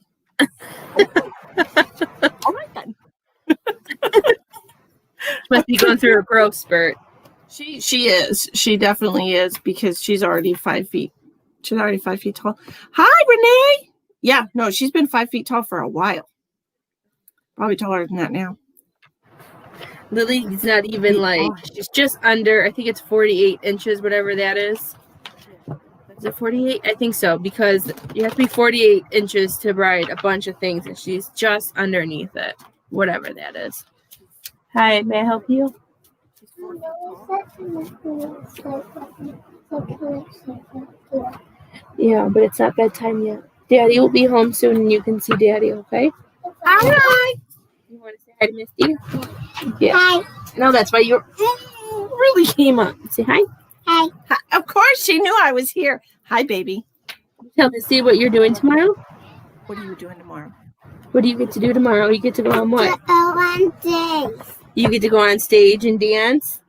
All right then. Must be going through a growth spurt. She is. She definitely is because she's already 5 feet. She's already 5 feet tall. Hi, Renee. Yeah, no, she's been 5 feet tall for a while. Probably taller than that now. Lily's not even like, she's just under, I think it's 48 inches, whatever that is. Is it 48? I think so, because you have to be 48 inches to ride a bunch of things, and she's just underneath it, whatever that is. Hi, may I help you? Yeah, but it's not bedtime yet. Daddy will be home soon, and you can see Daddy, okay? Hi. You want to say hi to Misty? Yeah. Hi. No, that's why you really came up. Say hi. Hi. Of course, she knew I was here. Hi, baby. Tell Misty what you're doing tomorrow. What are you doing tomorrow? What do you get to do tomorrow? You get to go on what? Go on stage. You get to go on stage and dance?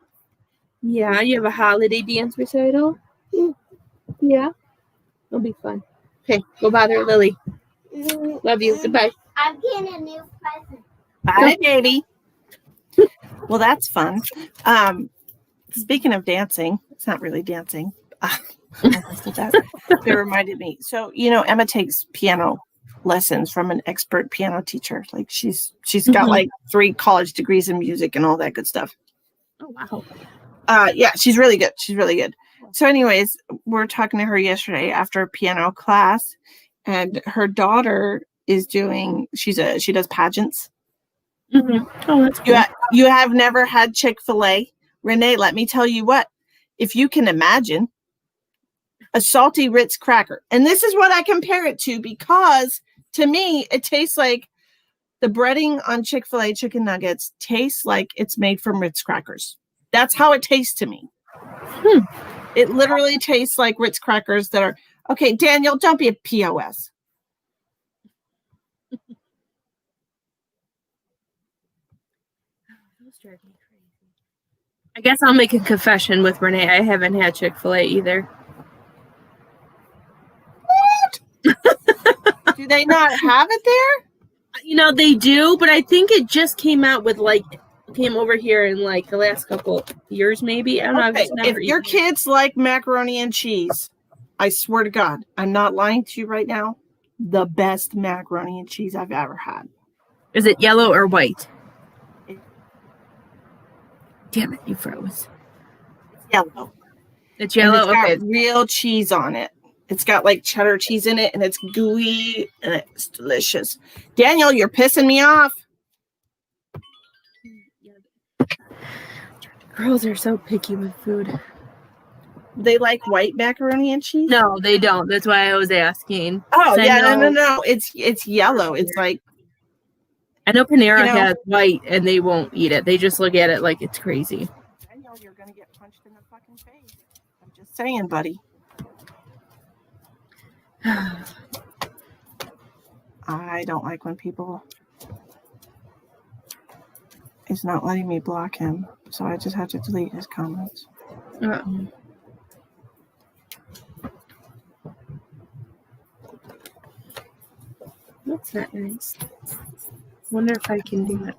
Yeah, you have a holiday dance recital? Yeah. It'll be fun. Okay, go bother Lily. Love you. Goodbye. I'm getting a new present. Bye, baby. Well, that's fun. Speaking of dancing, it's not really dancing. It reminded me. So, you know, Emma takes piano lessons from an expert piano teacher. Like she's got like 3 college degrees in music and all that good stuff. Oh, wow. Yeah, she's really good. She's really good. So anyways, we're talking to her yesterday after a piano class, and her daughter is she does pageants. Mm-hmm. Oh, that's cool. You have never had Chick-fil-A? Renee, let me tell you what, if you can imagine a salty Ritz cracker, and this is what I compare it to, because to me, it tastes like the breading on Chick-fil-A chicken nuggets tastes like it's made from Ritz crackers. That's how it tastes to me. It literally tastes like Ritz crackers that are, okay, Daniel, don't be a POS. driving me crazy. I guess I'll make a confession with Renee. I haven't had Chick-fil-A either. Do they not have it there? You know, they do, but I think it just came out with came over here in the last couple years, maybe. I don't know. I've just never If your eaten it. kids like macaroni and cheese, I swear to God, I'm not lying to you right now. The best macaroni and cheese I've ever had. Is it yellow or white? Damn it, you froze. Yellow. It's yellow? And it's Okay. got real cheese on it. It's got cheddar cheese in it, and it's gooey, and it's delicious. Daniel, you're pissing me off. Girls are so picky with food. They like white macaroni and cheese? No, they don't. That's why I was asking. Oh, I yeah, know- no. It's yellow. It's like, I know Panera You know- has white, and they won't eat it. They just look at it like it's crazy. Daniel, you're going to get punched in the fucking face. I'm just saying, buddy. I don't like when people is not letting me block him, so I just have to delete his comments. Uh-oh. That's not nice. Wonder if I can do it.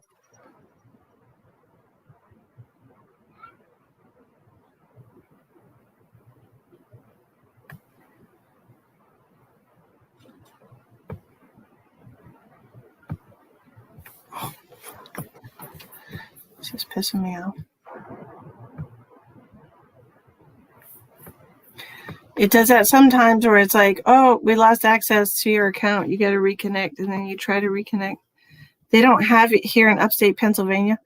It's just pissing me off. It does that sometimes where it's like, oh, we lost access to your account. You got to reconnect. And then you try to reconnect. They don't have it here in upstate Pennsylvania.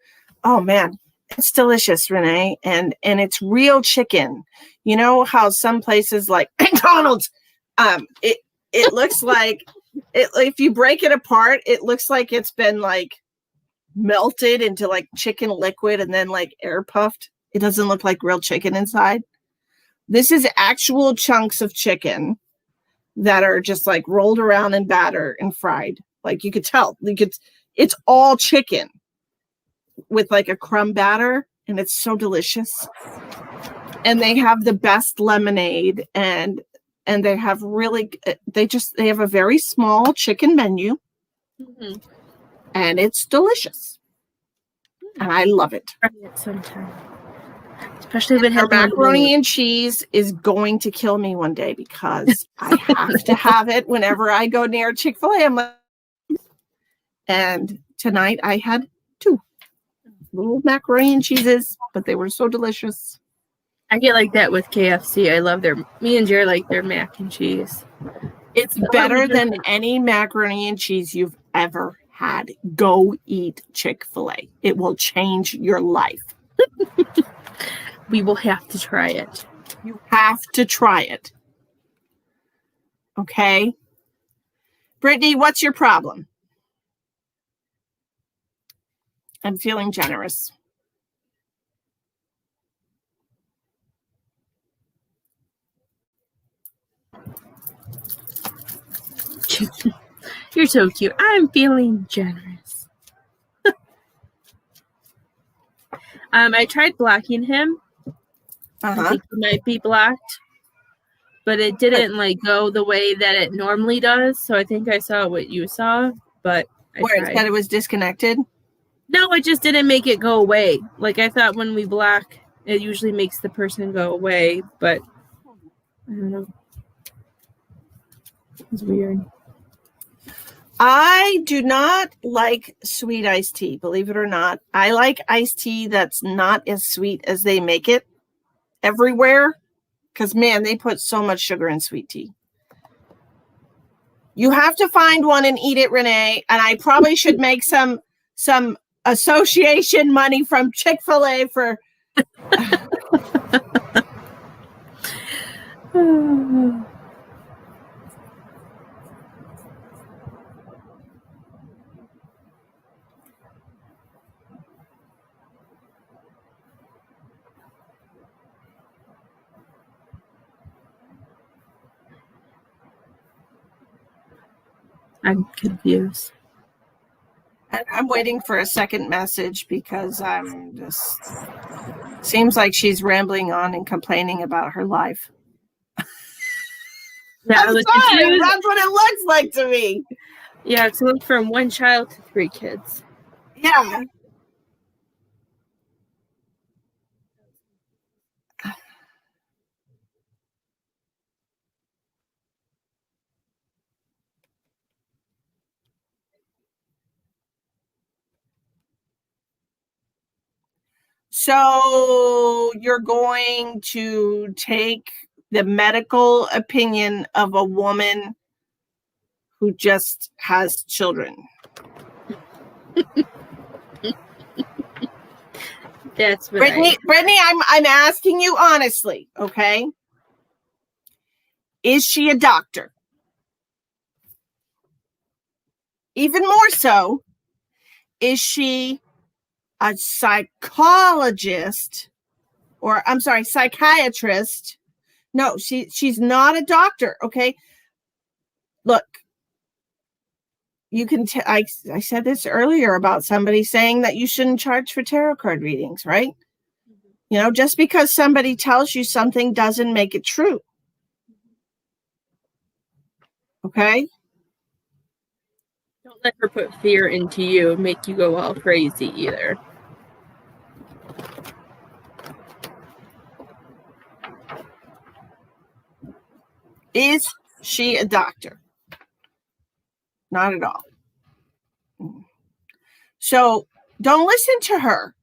Oh, man. It's delicious, Renee. And it's real chicken. You know how some places like McDonald's, it looks like, if you break it apart, it looks like it's been melted into chicken liquid and then air puffed. It doesn't look like real chicken inside. This is actual chunks of chicken that are just rolled around in batter and fried. You could tell, it's all chicken with a crumb batter, and it's so delicious. And they have the best lemonade, and they have they have a very small chicken menu, and it's delicious. And I love it. Try it sometime. Especially if it Their has macaroni and cheese is going to kill me one day because I have to have it whenever I go near Chick-fil-A. And tonight I had 2 little macaroni and cheeses, but they were so delicious. I get like that with KFC. I love me and Jerry like their mac and cheese. It's better than any macaroni and cheese you've ever had. Go eat Chick-fil-A. It will change your life. We will have to try it. You have to try it. Okay? Brittany, what's your problem? I'm feeling generous. You're so cute. I'm feeling generous. I tried blocking him. I think he might be blocked, but it didn't go the way that it normally does. So I think I saw what you saw, but Where it said it was disconnected? No, it just didn't make it go away. I thought when we block, it usually makes the person go away, but I don't know. It's weird. I do not like sweet iced tea, believe it or not. I like iced tea that's not as sweet as they make it everywhere. Because, man, they put so much sugar in sweet tea. You have to find one and eat it, Renee. And I probably should make some association money from Chick-fil-A for... I'm confused. And I'm waiting for a second message because I'm just seems like she's rambling on and complaining about her life. That I'm was sorry, that's what it looks like to me. Yeah, it's went from 1 child to 3 kids. Yeah. So you're going to take the medical opinion of a woman who just has children. That's what Brittany, I'm asking you honestly, okay? Is she a doctor? Even more so, is she a psychologist or I'm sorry, psychiatrist? No, she's not a doctor, okay? Look, you can I said this earlier about somebody saying that you shouldn't charge for tarot card readings, right? You know, just because somebody tells you something doesn't make it true. Okay? Don't let her put fear into you and make you go all crazy either. Is she a doctor? Not at all. So don't listen to her.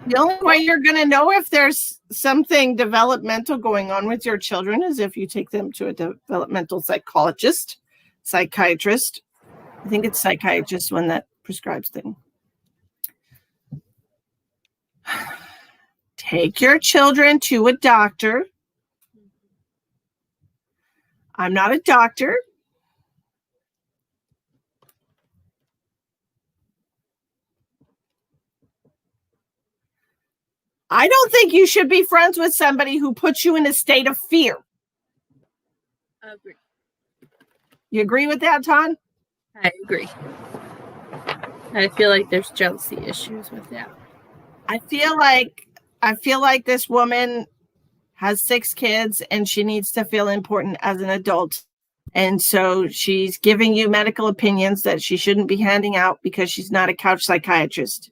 The only way you're going to know if there's something developmental going on with your children is if you take them to a developmental psychologist, psychiatrist. I think it's psychiatrist when that prescribes things. Take your children to a doctor. I'm not a doctor. I don't think you should be friends with somebody who puts you in a state of fear. I agree. You agree with that, Ton? I agree. I feel like there's jealousy issues with that. I feel like this woman has 6 kids and she needs to feel important as an adult. And so she's giving you medical opinions that she shouldn't be handing out because she's not a couch psychiatrist.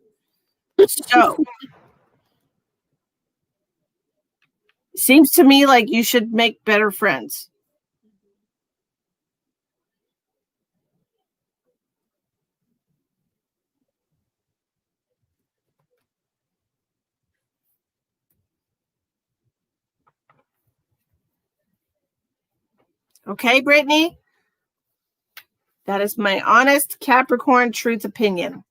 So seems to me like you should make better friends. Okay, Brittany? That is my honest Capricorn truth opinion.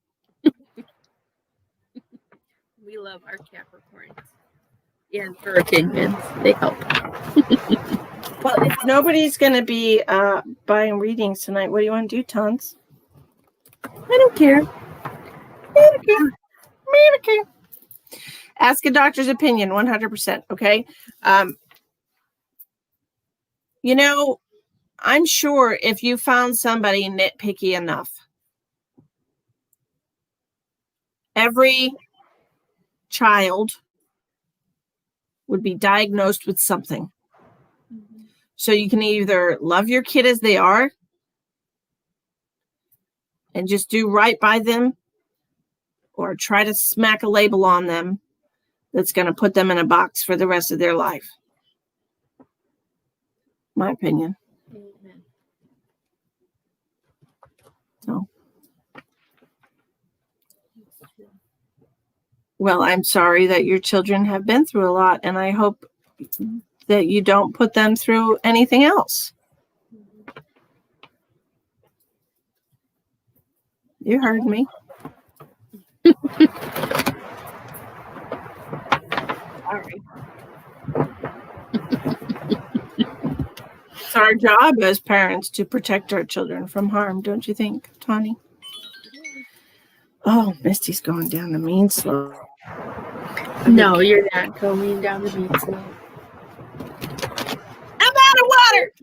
We love our Capricorns. And her opinions. They help. Well, if nobody's going to be buying readings tonight, what do you want to do, Tons? I don't care. I don't care. Ask a doctor's opinion, 100%, okay? You know, I'm sure if you found somebody nitpicky enough, every child would be diagnosed with something. So you can either love your kid as they are and just do right by them, or try to smack a label on them that's going to put them in a box for the rest of their life. My opinion. Amen. So, well, I'm sorry that your children have been through a lot, and I hope that you don't put them through anything else. You heard me. Sorry. It's our job as parents to protect our children from harm, don't you think, Tawny? Oh, Misty's going down the mean slope. No, you're not going down the beach. So. I'm out of water.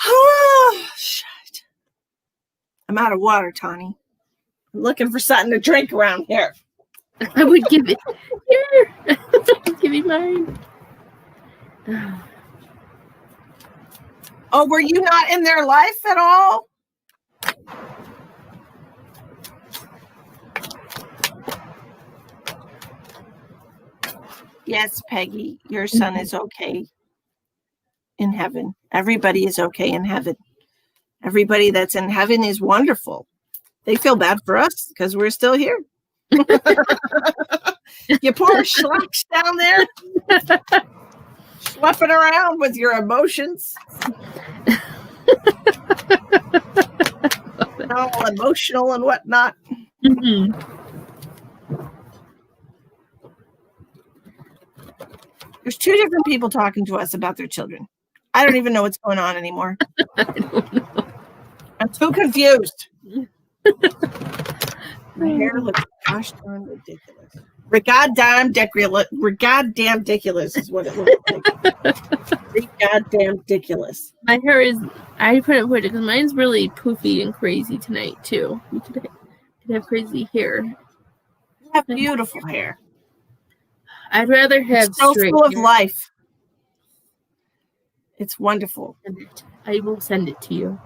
Oh, shit. I'm out of water, Tawny. I'm looking for something to drink around here. I would give it here. Give me mine. Oh, were you not in their life at all? Yes, Peggy, your son is okay in heaven. Everybody is okay in heaven. Everybody that's in heaven is wonderful. They feel bad for us because we're still here. You poor schlocks down there, schlepping around with your emotions. All emotional and whatnot. Mm-hmm. There's two different people talking to us about their children. I don't even know what's going on anymore. I don't know. I'm too confused. My hair looks gosh darn ridiculous. Goddamn ridiculous is what it looks like. Goddamn ridiculous. My hair is. I couldn't put it because mine's really poofy and crazy tonight too. You could have crazy hair. You have beautiful hair. I'd rather have It's so straight full of hair. life. It's wonderful. I will send it to you.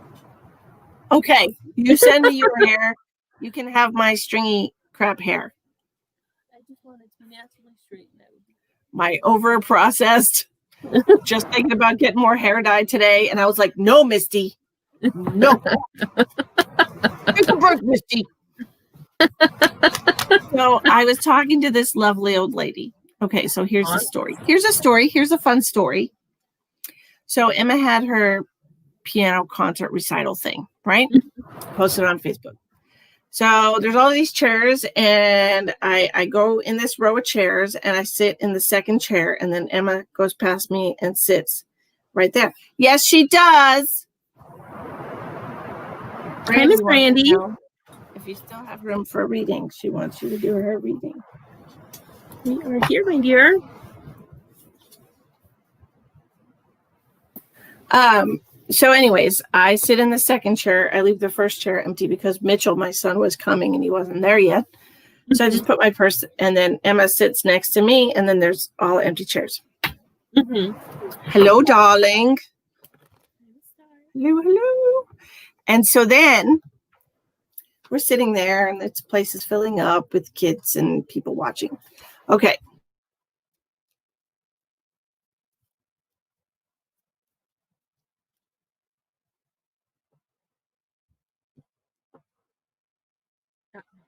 Okay, you send me your hair. You can have my stringy crap hair. I just want it to be naturally straight. My over processed. Just thinking about getting more hair dye today, and I was like, "No, Misty, no, take a break, Misty." So I was talking to this lovely old lady. Okay, so here's the story. Here's a story. Here's a fun story. So Emma had her piano concert recital thing, right? Posted on Facebook. So there's all these chairs, and I go in this row of chairs, and I sit in the second chair, and then Emma goes past me and sits right there. Yes, she does. Hi, Miss Brandy. If you still have room for a reading, she wants you to do her reading. We are here, my dear. So anyways, I sit in the second chair. I leave the first chair empty because Mitchell, my son, was coming and he wasn't there yet. So I just put my purse, and then Emma sits next to me, and then there's all empty chairs. Mm-hmm. Hello, darling. Hello, hello. And so then we're sitting there, and this place is filling up with kids and people watching. Okay.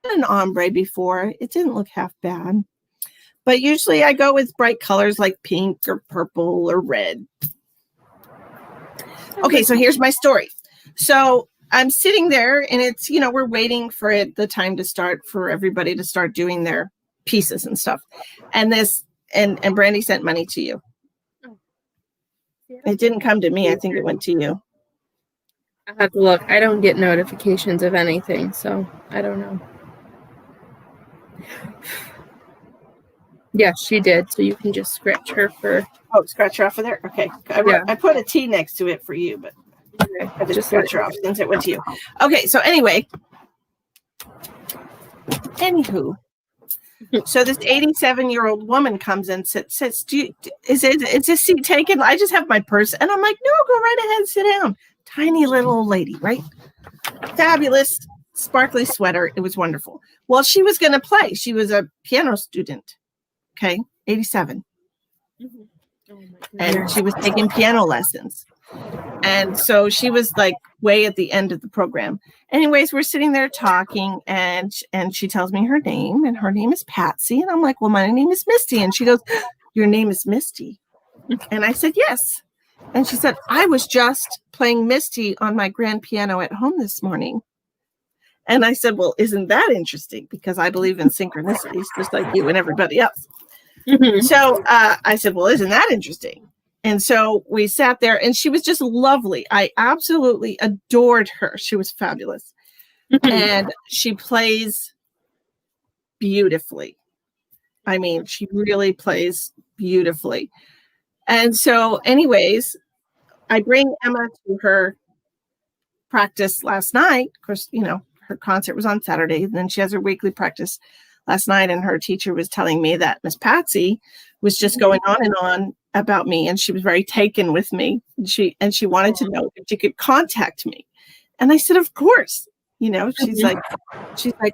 An ombre before. It didn't look half bad. But usually I go with bright colors like pink or purple or red. Okay, so here's my story. So I'm sitting there, and it's, we're waiting for the time to start for everybody to start doing their pieces and stuff. And and Brandy sent money to you. It didn't come to me. I think it went to you. I'll have to look. I don't get notifications of anything, so I don't know. Yes, she did. So you can just scratch her for. Oh, scratch her off of there? Okay. I put a T next to it for you, but I just scratch her off since it went to you. Okay, so anyway. Anywho. So this 87-year-old woman comes in, says, is this seat taken? I just have my purse. And I'm like, no, go right ahead, sit down. Tiny little old lady, right? Fabulous, sparkly sweater. It was wonderful. Well, she was going to play. She was a piano student. Okay, 87. Mm-hmm. Oh, and she was taking piano lessons. And so she was like way at the end of the program. Anyways, we're sitting there talking, and she tells me her name, and her name is Patsy. And I'm like, well, my name is Misty. And she goes, your name is Misty? And I said, yes. And she said, I was just playing Misty on my grand piano at home this morning. And I said, well, isn't that interesting? Because I believe in synchronicities, just like you and everybody else. Mm-hmm. So I said, well, isn't that interesting? And so we sat there, and she was just lovely. I absolutely adored her. She was fabulous. and she plays beautifully. I mean, she really plays beautifully. And so, anyways, I bring Emma to her practice last night. Of course, her concert was on Saturday, and then she has her weekly practice last night. And her teacher was telling me that Miss Patsy was just going on and on about me, and she was very taken with me. And she wanted to know if she could contact me. And I said, of course. She's like,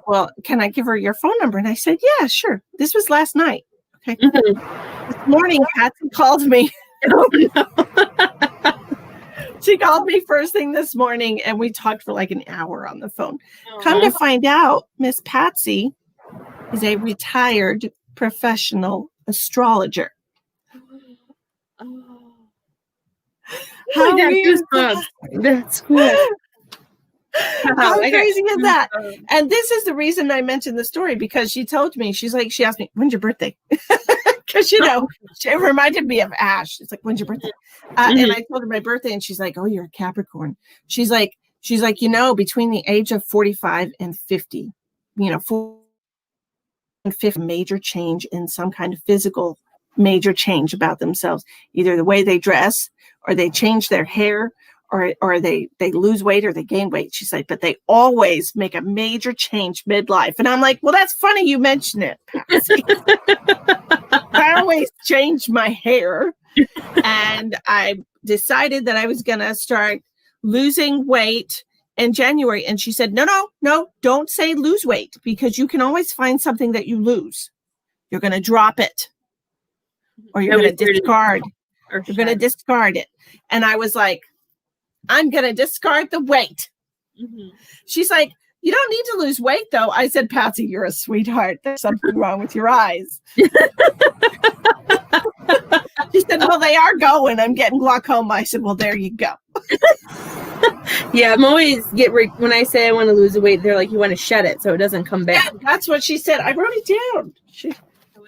well, can I give her your phone number? And I said, yeah, sure. This was last night. Okay. This morning, Patsy called me. Oh, no. She called me first thing this morning, and we talked for like an hour on the phone. Come to find out, Miss Patsy is a retired professional astrologer. How that's cool. How crazy is that? And this is the reason I mentioned the story, because she told me, she asked me, when's your birthday? Because, it reminded me of Ash. It's like, when's your birthday? And I told her my birthday, and she's like, oh, you're a Capricorn. She's like, between the age of 45 and 50, 40 and 50, major change in some kind of physical major change about themselves, either the way they dress, or they change their hair, or they lose weight, or they gain weight. She's like, but they always make a major change midlife. And I'm like, well, that's funny you mention it, Patsy. I always change my hair. And I decided that I was going to start losing weight in January. And she said, no, don't say lose weight, because you can always find something that you lose. You're going to drop it, or you're going to discard. You're going to discard it. And I was like, I'm going to discard the weight. She's like, you don't need to lose weight, though. I said, Patsy, you're a sweetheart. There's something wrong with your eyes. She said, well, they are going. I'm getting glaucoma. I said, well, there you go. Yeah, I'm always when I say I want to lose the weight, they're like, you want to shed it so it doesn't come back. Yeah, that's what she said. I wrote it down.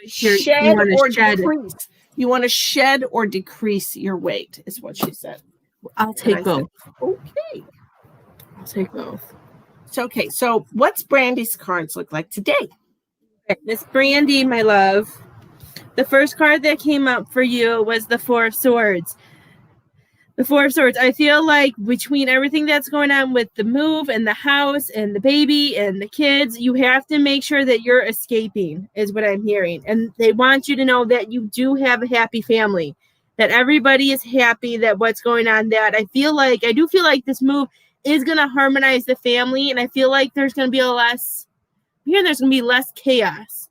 Shed or decrease. You want to shed or decrease your weight, is what she said. I'll take both. Said, okay. I'll take both. So what's Brandy's cards look like today? Miss Brandy, my love, the first card that came up for you was the Four of Swords. The Four of Swords. I feel like between everything that's going on with the move and the house and the baby and the kids, you have to make sure that you're escaping, is what I'm hearing. And they want you to know that you do have a happy family, that everybody is happy, that what's going on, that I do feel like this move is going to harmonize the family. And I feel like there's going to be there's going to be less chaos,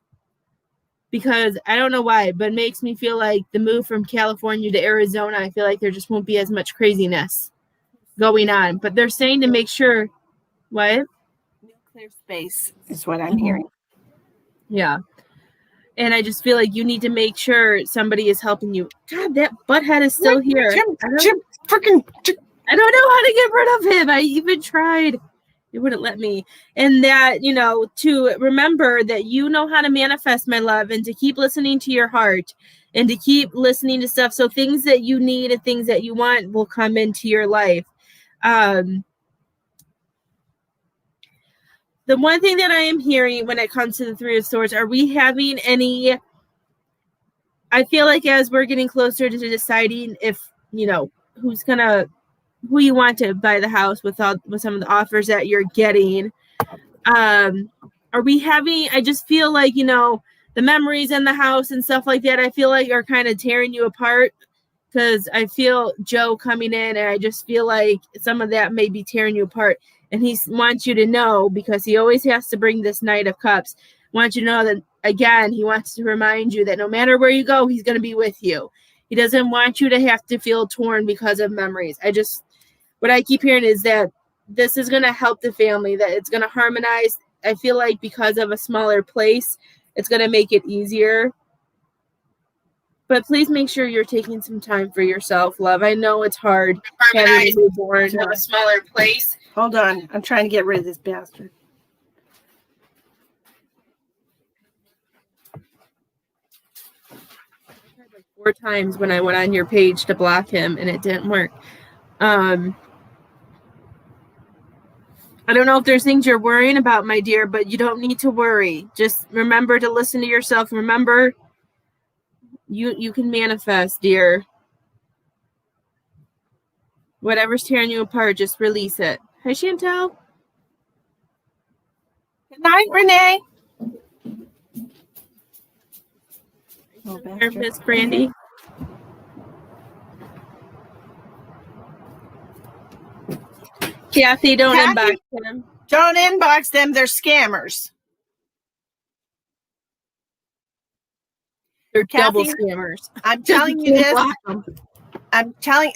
because I don't know why, but it makes me feel like the move from California to Arizona, I feel like there just won't be as much craziness going on. But they're saying to make sure, what? Nuclear space is what I'm hearing. Yeah. And I just feel like you need to make sure somebody is helping you. God, that butthead is still here. I don't know how to get rid of him. I even tried. It wouldn't let me. And that, to remember that you know how to manifest, my love, and to keep listening to your heart and to keep listening to stuff. So things that you need and things that you want will come into your life. The one thing that I am hearing when it comes to the Three of Swords, are we having any, I feel like as we're getting closer to deciding if, who you want to buy the house with some of the offers that you're getting, are we having, I just feel like, the memories in the house and stuff like that, I feel like are kind of tearing you apart, because I feel Joe coming in, and I just feel like some of that may be tearing you apart. And he wants you to know, because he always has to bring this Knight of Cups, wants you to know that, again, he wants to remind you that no matter where you go, he's going to be with you. He doesn't want you to have to feel torn because of memories. What I keep hearing is that this is going to help the family, that it's going to harmonize. I feel like because of a smaller place, it's going to make it easier. But please make sure you're taking some time for yourself, love. I know it's hard having a newborn in a smaller place. Hold on. I'm trying to get rid of this bastard. I tried like 4 times when I went on your page to block him, and it didn't work. I don't know if there's things you're worrying about, my dear, but you don't need to worry. Just remember to listen to yourself. Remember, you can manifest, dear. Whatever's tearing you apart, just release it. Hi, Chantel. Good night, Renee. Miss Brandy. Kathy, don't inbox them. Don't inbox them. They're scammers. They're double Kathy, scammers. I'm telling you this.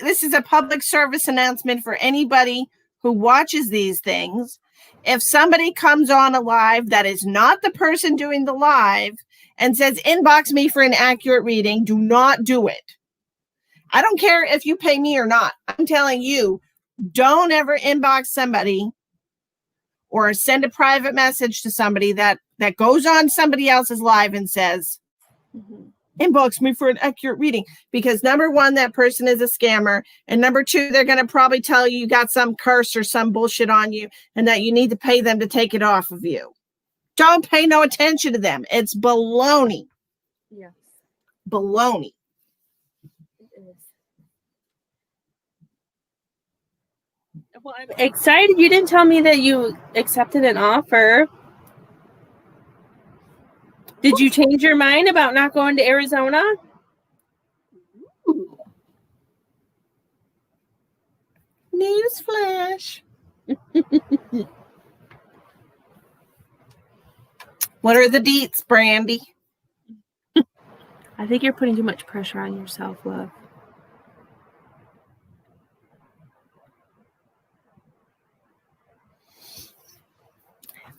This is a public service announcement for anybody who watches these things. If somebody comes on a live that is not the person doing the live and says, inbox me for an accurate reading, do not do it. I don't care if you pay me or not. I'm telling you, don't ever inbox somebody or send a private message to somebody that goes on somebody else's live and says, inbox me for an accurate reading. Because number one, that person is a scammer. And number two, they're going to probably tell you got some curse or some bullshit on you and that you need to pay them to take it off of you. Don't pay no attention to them. It's baloney. Yes. Baloney. Well, I'm excited. You didn't tell me that you accepted an offer. Did you change your mind about not going to Arizona? Ooh. Newsflash. What are the deets, Brandy? I think you're putting too much pressure on yourself, love.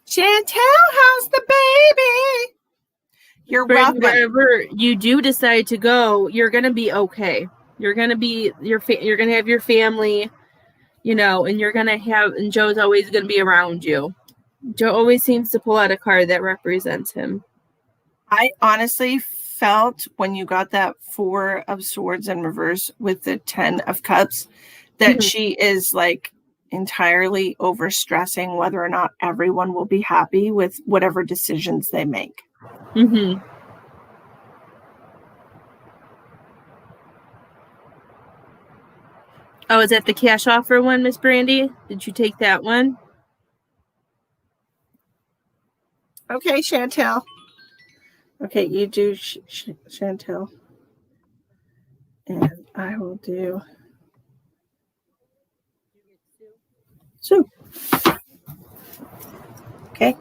Chantel, how's the baby? You're welcome. Wherever you do decide to go, you're gonna be okay. You're gonna be you're gonna have your family, you know, and and Joe's always gonna be around you. Joe always seems to pull out a card that represents him. I honestly felt when you got that 4 of Swords in reverse with the 10 of Cups that she is like entirely overstressing whether or not everyone will be happy with whatever decisions they make. Mm-hmm. Oh, is that the cash offer one, Miss Brandy? Did you take that one? Okay, Chantel. Okay, you do Chantel. And I will do Sue. Okay.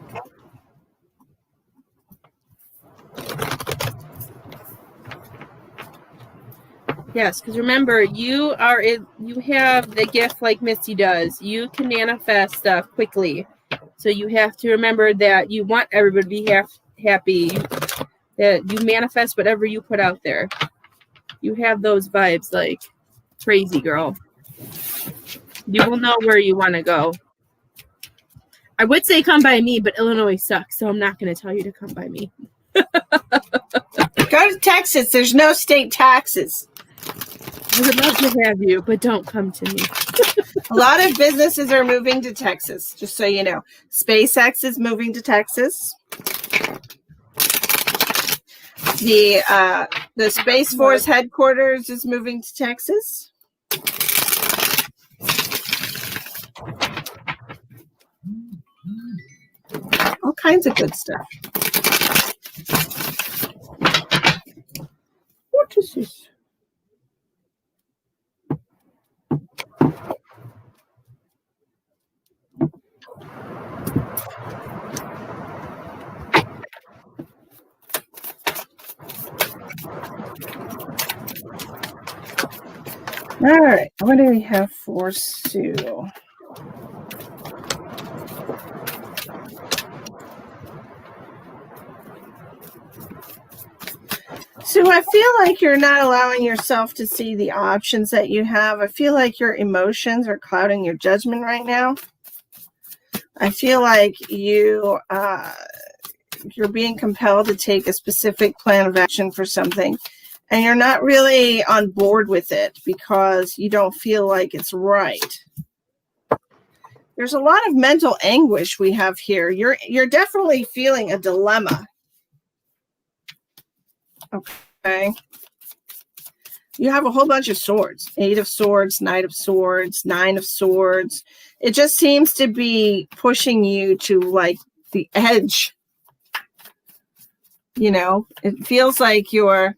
Yes, because remember, you have the gift like Misty does. You can manifest stuff quickly. So you have to remember that you want everybody to be happy. That you manifest whatever you put out there. You have those vibes like crazy, girl. You will know where you want to go. I would say come by me, but Illinois sucks, so I'm not going to tell you to come by me. Go to Texas. There's no state taxes. I would love to have you, but don't come to me. A lot of businesses are moving to Texas, just so you know. SpaceX is moving to Texas. The Space Force headquarters is moving to Texas. All kinds of good stuff. What is this? All right, what do we have for Sue? Sue, I feel like you're not allowing yourself to see the options that you have. I feel like your emotions are clouding your judgment right now. I feel like you're being compelled to take a specific plan of action for something. And you're not really on board with it because you don't feel like it's right. There's a lot of mental anguish we have here. You're definitely feeling a dilemma. Okay. You have a whole bunch of swords. 8 of Swords, Knight of Swords, 9 of Swords. It just seems to be pushing you to like the edge. You know, it feels like you're...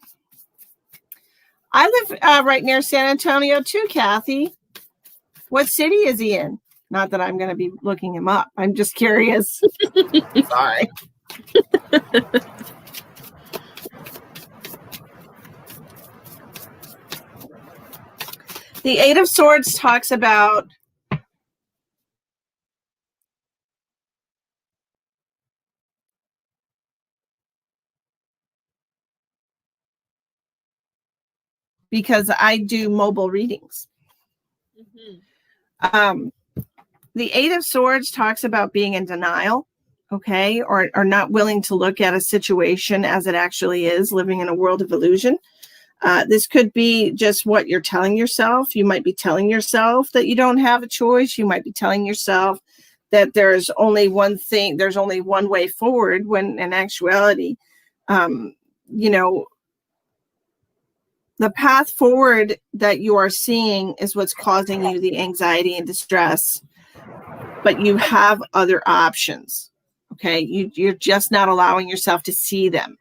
I live right near San Antonio too, Kathy. What city is he in? Not that I'm going to be looking him up. I'm just curious. Sorry. The 8 of Swords talks about because I do mobile readings. Mm-hmm. The 8 of Swords talks about being in denial, okay, or not willing to look at a situation as it actually is, living in a world of illusion. This could be just what you're telling yourself. You might be telling yourself that you don't have a choice. You might be telling yourself that there's only one thing, there's only one way forward, when in actuality, you know, the path forward that you are seeing is what's causing you the anxiety and distress, but you have other options. Okay. You're just not allowing yourself to see them.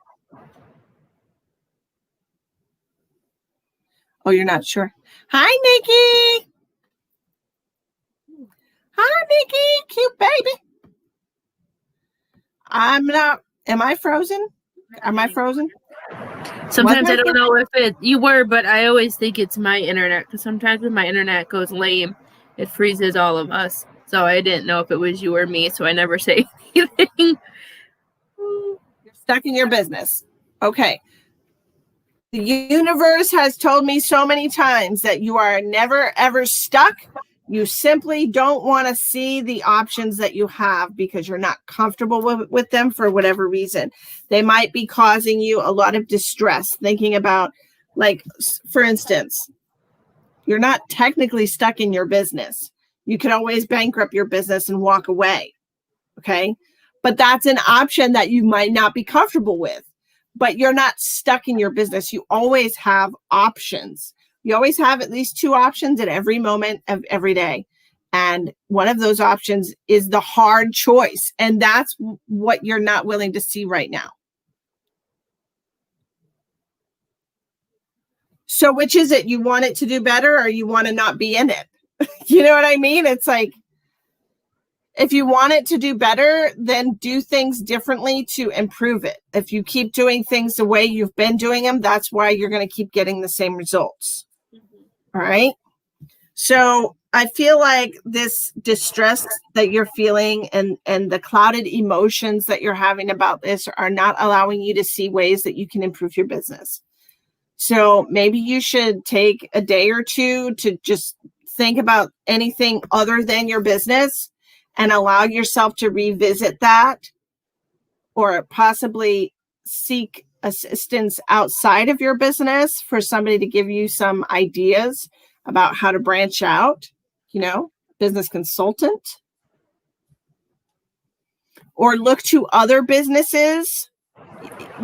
Oh, you're not sure. Hi, Nikki. Hi, Nikki. Cute baby. I'm not. Am I frozen? Am I frozen? Sometimes I don't know if you were, but I always think it's my internet, because sometimes when my internet goes lame, it freezes all of us. So I didn't know if it was you or me, so I never say anything. You're stuck in your business. Okay. The universe has told me so many times that you are never, ever stuck. You simply don't want to see the options that you have because you're not comfortable with them for whatever reason. They might be causing you a lot of distress, thinking about, like, for instance, you're not technically stuck in your business. You can always bankrupt your business and walk away. Okay. But that's an option that you might not be comfortable with. But you're not stuck in your business. You always have options. You always have at least 2 options at every moment of every day. And one of those options is the hard choice. And that's what you're not willing to see right now. So which is it? You want it to do better, or you want to not be in it? You know what I mean? It's like, if you want it to do better, then do things differently to improve it. If you keep doing things the way you've been doing them, that's why you're going to keep getting the same results. Mm-hmm. All right. So I feel like this distress that you're feeling and the clouded emotions that you're having about this are not allowing you to see ways that you can improve your business. So maybe you should take a day or two to just think about anything other than your business and allow yourself to revisit that, or possibly seek assistance outside of your business for somebody to give you some ideas about how to branch out, you know, business consultant. Or look to other businesses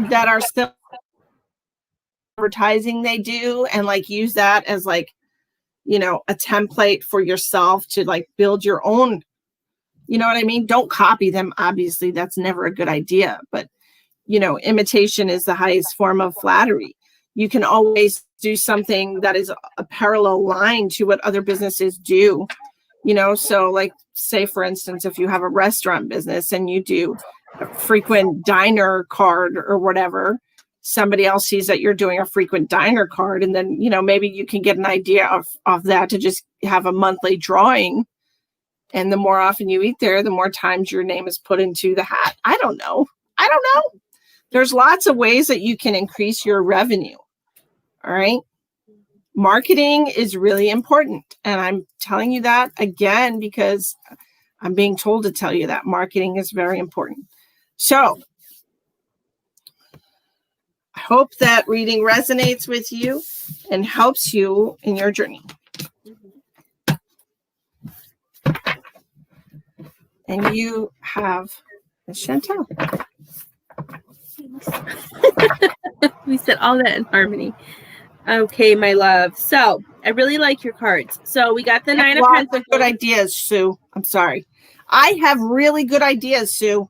that are still advertising they do, and like use that as like, you know, a template for yourself to like build your own. You know what I mean? Don't copy them. Obviously, that's never a good idea. But, you know, imitation is the highest form of flattery. You can always do something that is a parallel line to what other businesses do. You know, so like, say, for instance, if you have a restaurant business and you do a frequent diner card or whatever, somebody else sees that you're doing a frequent diner card. And then, you know, maybe you can get an idea of that to just have a monthly drawing. And the more often you eat there, the more times your name is put into the hat. I don't know. There's lots of ways that you can increase your revenue. All right. Marketing is really important. And I'm telling you that again, because I'm being told to tell you that marketing is very important. So I hope that reading resonates with you and helps you in your journey. And you have Miss Chantel. We said all that in harmony. Okay, my love. So I really like your cards. So we got the Nine of Lots of Pentacles. good ideas, Sue. I'm sorry. I have really good ideas, Sue.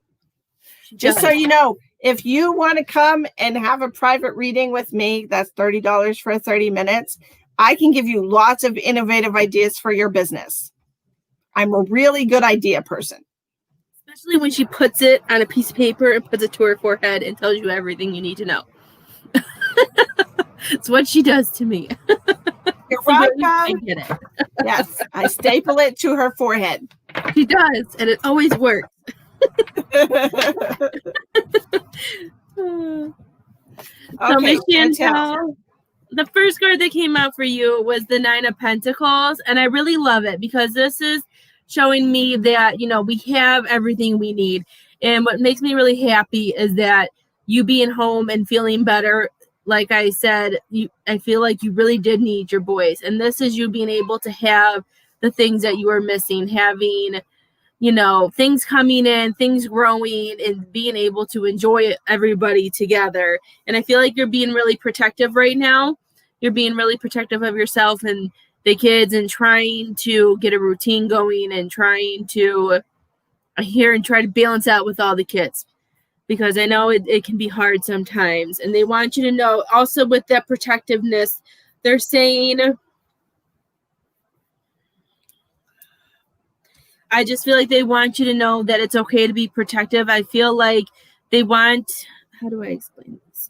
Just so you know, if you want to come and have a private reading with me, that's $30 for 30 minutes. I can give you lots of innovative ideas for your business. I'm a really good idea person. Especially when she puts it on a piece of paper and puts it to her forehead and tells you everything you need to know. It's what she does to me. You're So I welcome. get it. Yes, I staple it to her forehead. She does, and it always works. So Miss Chantel, the first card that came out for you was the Nine of Pentacles, and I really love it because this is showing me that, you know, we have everything we need. And what makes me really happy is that you being home and feeling better. Like I said, I feel like you really did need your boys, and this is you being able to have the things that you were missing, having, you know, things coming in, things growing, and being able to enjoy everybody together. And I feel like you're being really protective right now. You're being really protective of yourself and the kids, and trying to get a routine going, and trying to try to balance out with all the kids, because I know it can be hard sometimes. And they want you to know also with that protectiveness, they're saying, I just feel like they want you to know that it's okay to be protective. I feel like they want, how do I explain this?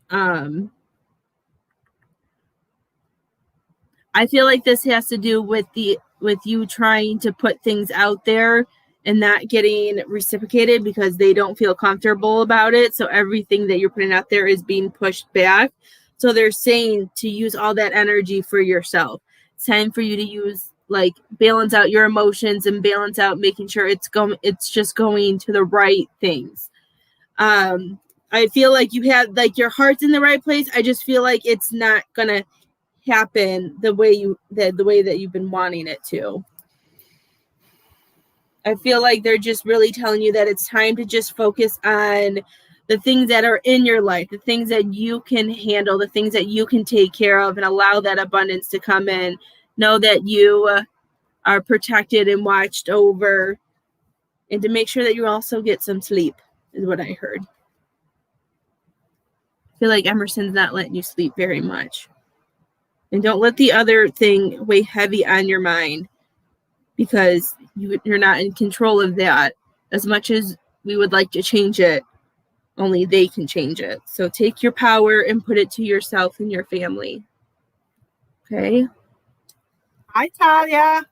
I feel like this has to do with you trying to put things out there and not getting reciprocated because they don't feel comfortable about it. So everything that you're putting out there is being pushed back. So they're saying to use all that energy for yourself. It's time for you to use, like, balance out your emotions and balance out making sure it's just going to the right things. I feel like you have, like, your heart's in the right place. I just feel like it's not gonna happen the way that you've been wanting it to. I feel like they're just really telling you that it's time to just focus on the things that are in your life, the things that you can handle, the things that you can take care of, and allow that abundance to come in. Know that you are protected and watched over, and to make sure that you also get some sleep is what I heard. I feel like Emerson's not letting you sleep very much. And don't let the other thing weigh heavy on your mind, because you're not in control of that. As much as we would like to change it, only they can change it. So take your power and put it to yourself and your family. Okay? Hi, Talia.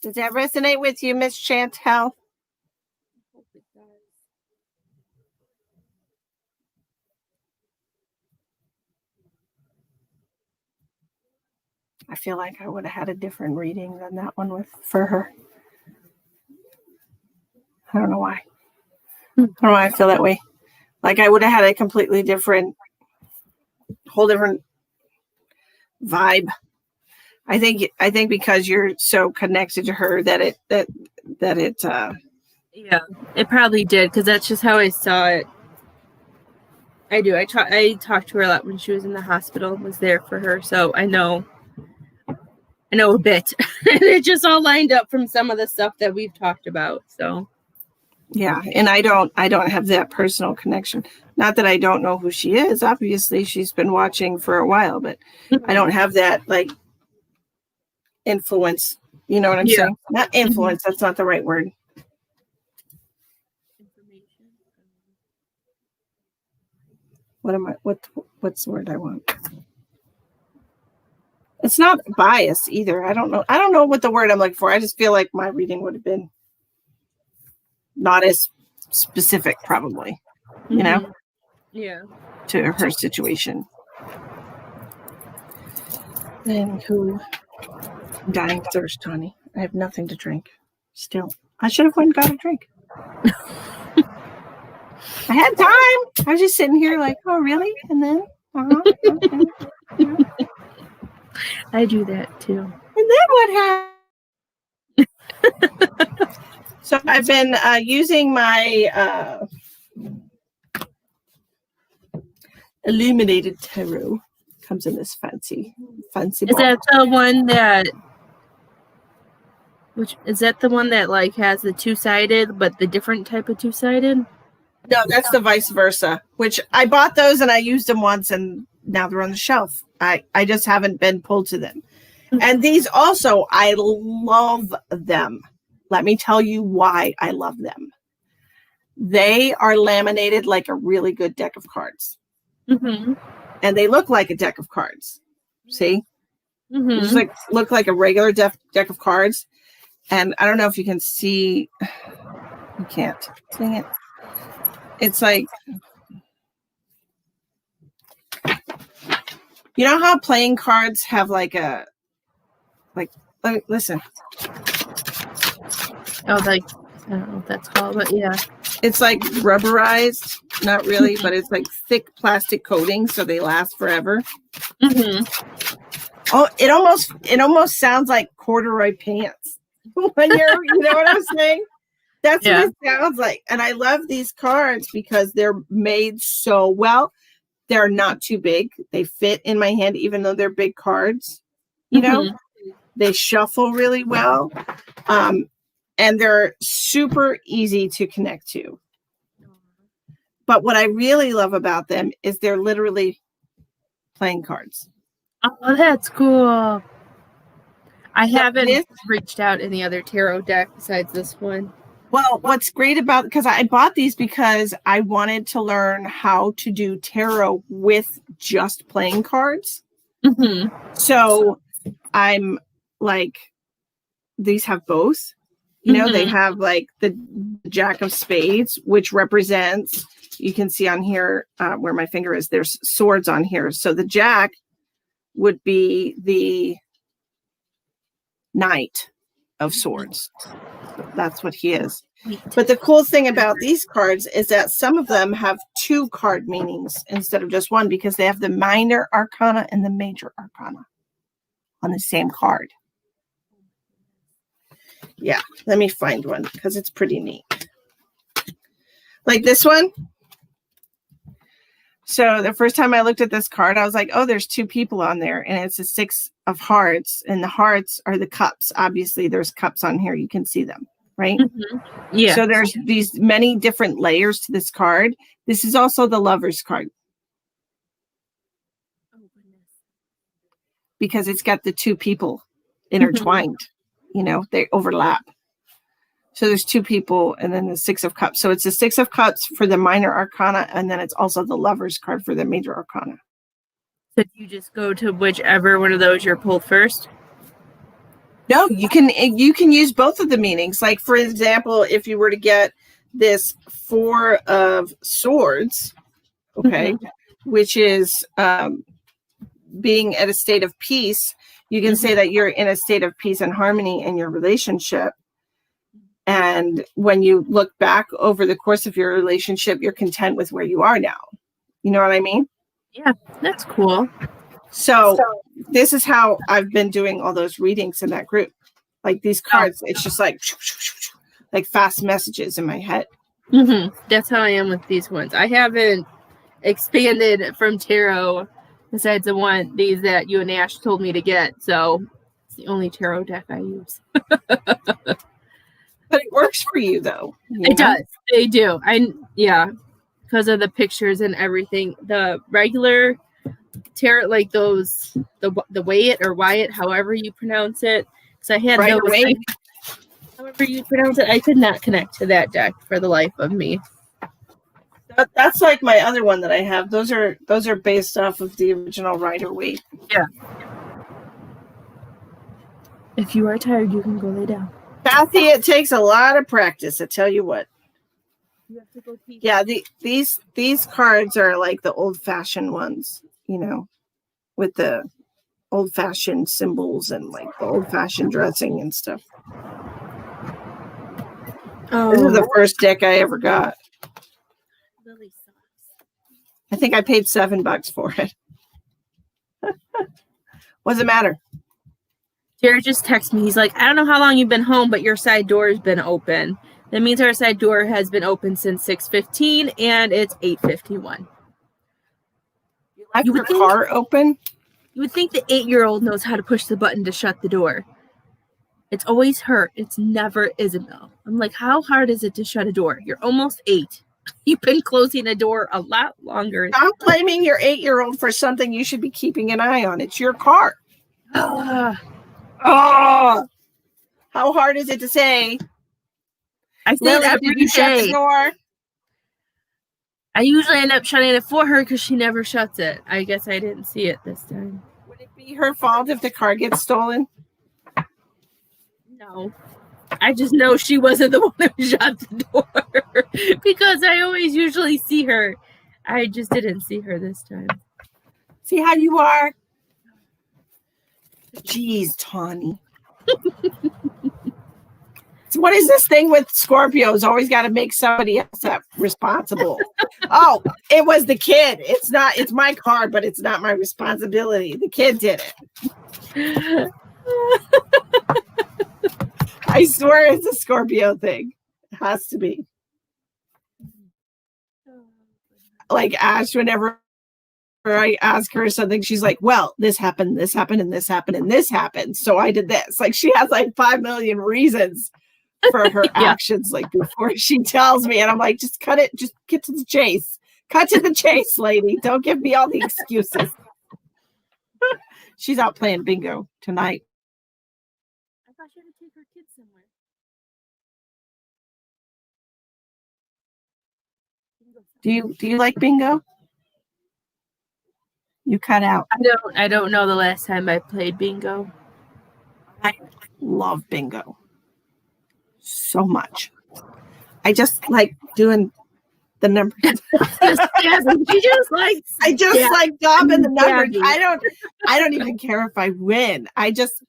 Does that resonate with you, Miss Chantel? I feel like I would have had a different reading than that one for her. I don't know why. I don't know why I feel that way. Like I would have had a completely different, whole different vibe. I think because you're so connected to her that it yeah, it probably did, because that's just how I saw it. I do. I talked to her a lot when she was in the hospital and was there for her, so I know a bit. And it just all lined up from some of the stuff that we've talked about. So yeah, and I don't have that personal connection. Not that I don't know who she is. Obviously, she's been watching for a while, but I don't have that, like, influence. You know what I'm saying? Not influence. That's not the right word. What's the word I want? It's not bias either. I don't know what the word I'm looking for. I just feel like my reading would have been not as specific, probably, you know? Yeah. To her situation. Then who? I'm dying of thirst, Tony. I have nothing to drink. Still. I should have went and got a drink. I had time. I was just sitting here like, oh, really? And then, okay. I do that too. And then what happened? So I've been using my illuminated tarot. Comes in this fancy Is ball. that the one that? Which is that the one that like has the two-sided, but the different type of two-sided? No, that's the vice versa. Which I bought those and I used them once, and now they're on the shelf. I just haven't been pulled to them. And these also, I love them. Let me tell you why I love them. They are laminated like a really good deck of cards. Mm-hmm. And they look like a deck of cards. See? Mm-hmm. They just like look like a regular deck of cards. And I don't know if you can see. You can't. Dang it. It's like, you know how playing cards have like a, let me listen. Oh, like, I don't know what that's called, but yeah. It's like rubberized, not really, but it's like thick plastic coating, so they last forever. Mm-hmm. Oh, it almost sounds like corduroy pants when you're, you know what I'm saying? That's what it sounds like. And I love these cards because they're made so well. They're not too big. They fit in my hand, even though they're big cards. You know, they shuffle really well. And they're super easy to connect to. But what I really love about them is they're literally playing cards. Oh, that's cool. I haven't reached out any other tarot deck besides this one. Well, what's great about, because I bought these because I wanted to learn how to do tarot with just playing cards. Mm-hmm. So I'm like, these have both. You know, they have like the Jack of Spades, which represents, you can see on here where my finger is, there's swords on here. So the Jack would be the Knight of Swords. That's what he is. But the cool thing about these cards is that some of them have two card meanings instead of just one, because they have the minor arcana and the major arcana on the same card. Yeah, let me find one because it's pretty neat. Like this one. So the first time I looked at this card, I was like, oh, there's two people on there. And it's a 6 of hearts. And the hearts are the cups. Obviously, there's cups on here. You can see them, right? Mm-hmm. Yeah. So there's these many different layers to this card. This is also the Lover's card. Because it's got the two people intertwined. You know, they overlap. So there's two people and then the 6 of cups. So it's the 6 of cups for the minor arcana. And then it's also the Lover's card for the major arcana. So you just go to whichever one of those you're pulled first? No, you can use both of the meanings. Like, for example, if you were to get this 4 of Swords, okay, which is being at a state of peace, you can say that you're in a state of peace and harmony in your relationship. And when you look back over the course of your relationship, you're content with where you are now. You know what I mean? Yeah, that's cool. So this is how I've been doing all those readings in that group. Like these cards, it's just like fast messages in my head. Mm-hmm. That's how I am with these ones. I haven't expanded from tarot besides these that you and Ash told me to get. So it's the only tarot deck I use. But it works for you, though. It does. They do. Because of the pictures and everything. The regular tarot, like those, the Wyatt, however you pronounce it. Because I had those. However you pronounce it, I could not connect to that deck for the life of me. That's like my other one that I have. Those are based off of the original Rider-Waite. Yeah. If you are tired, you can go lay down. Kathy, it takes a lot of practice. I tell you what. You have to go pee. Yeah, these cards are like the old-fashioned ones, you know, with the old-fashioned symbols and like the old-fashioned dressing and stuff. Oh, This is the first deck I ever got. I think I paid $7 for it. What's the matter? Jared just texted me. He's like, I don't know how long you've been home, but your side door has been open. That means our side door has been open since 6:15 and it's 8:51. You left your car open? You would think the 8-year-old knows how to push the button to shut the door. It's always her. It's never Isabel. I'm like, how hard is it to shut a door? You're almost 8. You've been closing a door a lot longer. Stop blaming your 8-year-old for something you should be keeping an eye on. It's your car. Oh, how hard is it to say? I say Lily, it did every you shut the day. door? I usually end up shutting it for her because she never shuts it. I guess I didn't see it this time. Would it be her fault if the car gets stolen? No. I just know she wasn't the one who shut the door because I always usually see her. I just didn't see her this time. See how you are? Jeez, Tawny. So what is this thing with Scorpios? Always got to make somebody else responsible. Oh, it was the kid. It's my car, but it's not my responsibility. The kid did it. I swear it's a Scorpio thing. It has to be. Like Ash, whenever I ask her something, she's like, well, this happened, and this happened, and this happened. So I did this. Like she has like 5 million reasons for her actions, like before she tells me. And I'm like, just cut it, just get to the chase. Cut to the chase, lady. Don't give me all the excuses. She's out playing bingo tonight. I thought she had to take her kids somewhere. Do you like bingo? You cut out. I don't know the last time I played bingo. I love bingo so much. I just like doing the numbers. I just like dabbing the numbers. I don't even care if I win. I just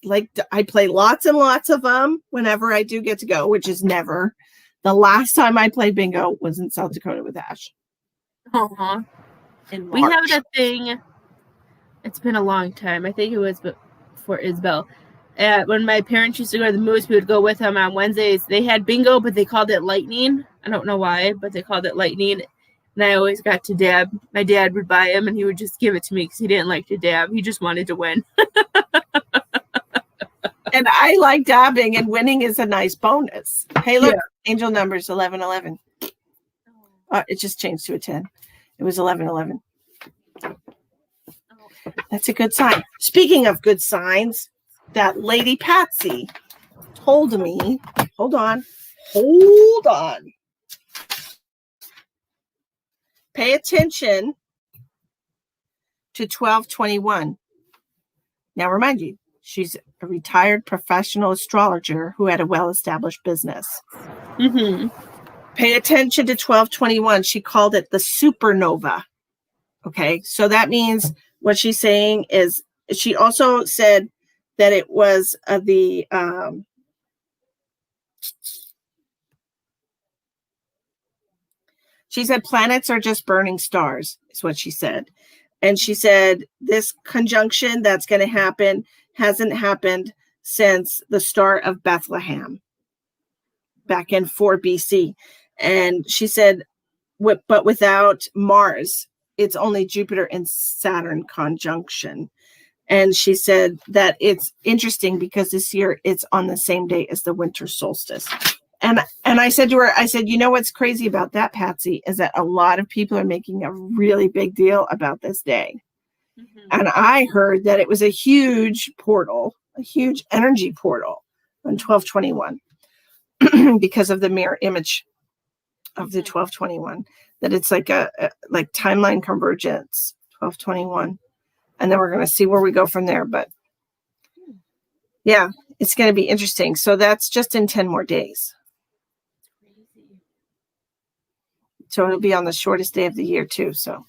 like I play lots and lots of them whenever I do get to go, which is never. The last time I played bingo was in South Dakota with Ash. Uh-huh. We have a thing. It's been a long time. I think it was before Isabel. When my parents used to go to the movies, we would go with them on Wednesdays. They had bingo, but they called it lightning. I don't know why, but they called it lightning. And I always got to dab. My dad would buy him, and he would just give it to me because he didn't like to dab. He just wanted to win. And I like dabbing, and winning is a nice bonus. Hey, look, angel numbers 1111. It just changed to a 10. It was 1111. That's a good sign. Speaking of good signs, that lady Patsy told me, hold on. Pay attention to 1221. Now, remind you, she's a retired professional astrologer who had a well-established business. Mm-hmm. Pay attention to 1221. She called it the supernova. Okay, so that means what she's saying is she also said that it was she said planets are just burning stars, is what she said. And she said this conjunction that's going to happen hasn't happened since the Star of Bethlehem back in 4 BC. And she said, but without Mars, it's only Jupiter and Saturn conjunction. And she said that it's interesting because this year it's on the same day as the winter solstice. And I said to her, you know what's crazy about that, Patsy, is that a lot of people are making a really big deal about this day. Mm-hmm. And I heard that it was a huge portal, a huge energy portal on 1221 because of the mirror image of the 1221, that it's like a like timeline convergence, 1221. And then we're going to see where we go from there. But yeah, it's going to be interesting. So that's just in 10 more days. So it'll be on the shortest day of the year too. So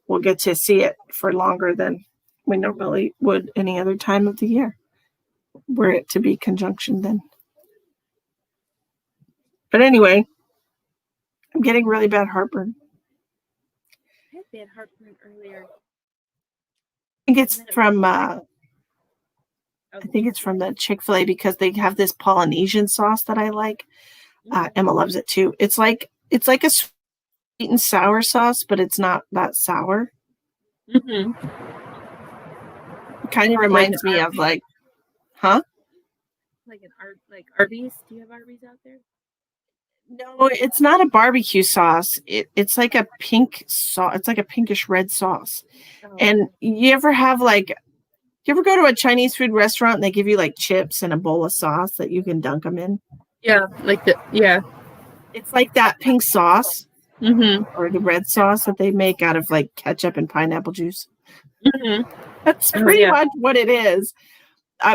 we'll get to see it for longer than we normally would any other time of the year, were it to be conjunction then. But anyway, I'm getting really bad heartburn. bad heartburn earlier. I think it's from the Chick-fil-A because they have this Polynesian sauce that I like. Emma loves it too. It's like a sweet and sour sauce, but it's not that sour. Mm-hmm. It kind of reminds me of like, huh? Like Arby's. Do you have Arby's out there? No, it's not a barbecue sauce. It's like a pink sauce. It's like a pinkish red sauce. Oh. And you ever go to a Chinese food restaurant and they give you like chips and a bowl of sauce that you can dunk them in? Yeah, It's like that pink sauce Mm-hmm. or the red sauce that they make out of like ketchup and pineapple juice. Mm-hmm. That's pretty much what it is.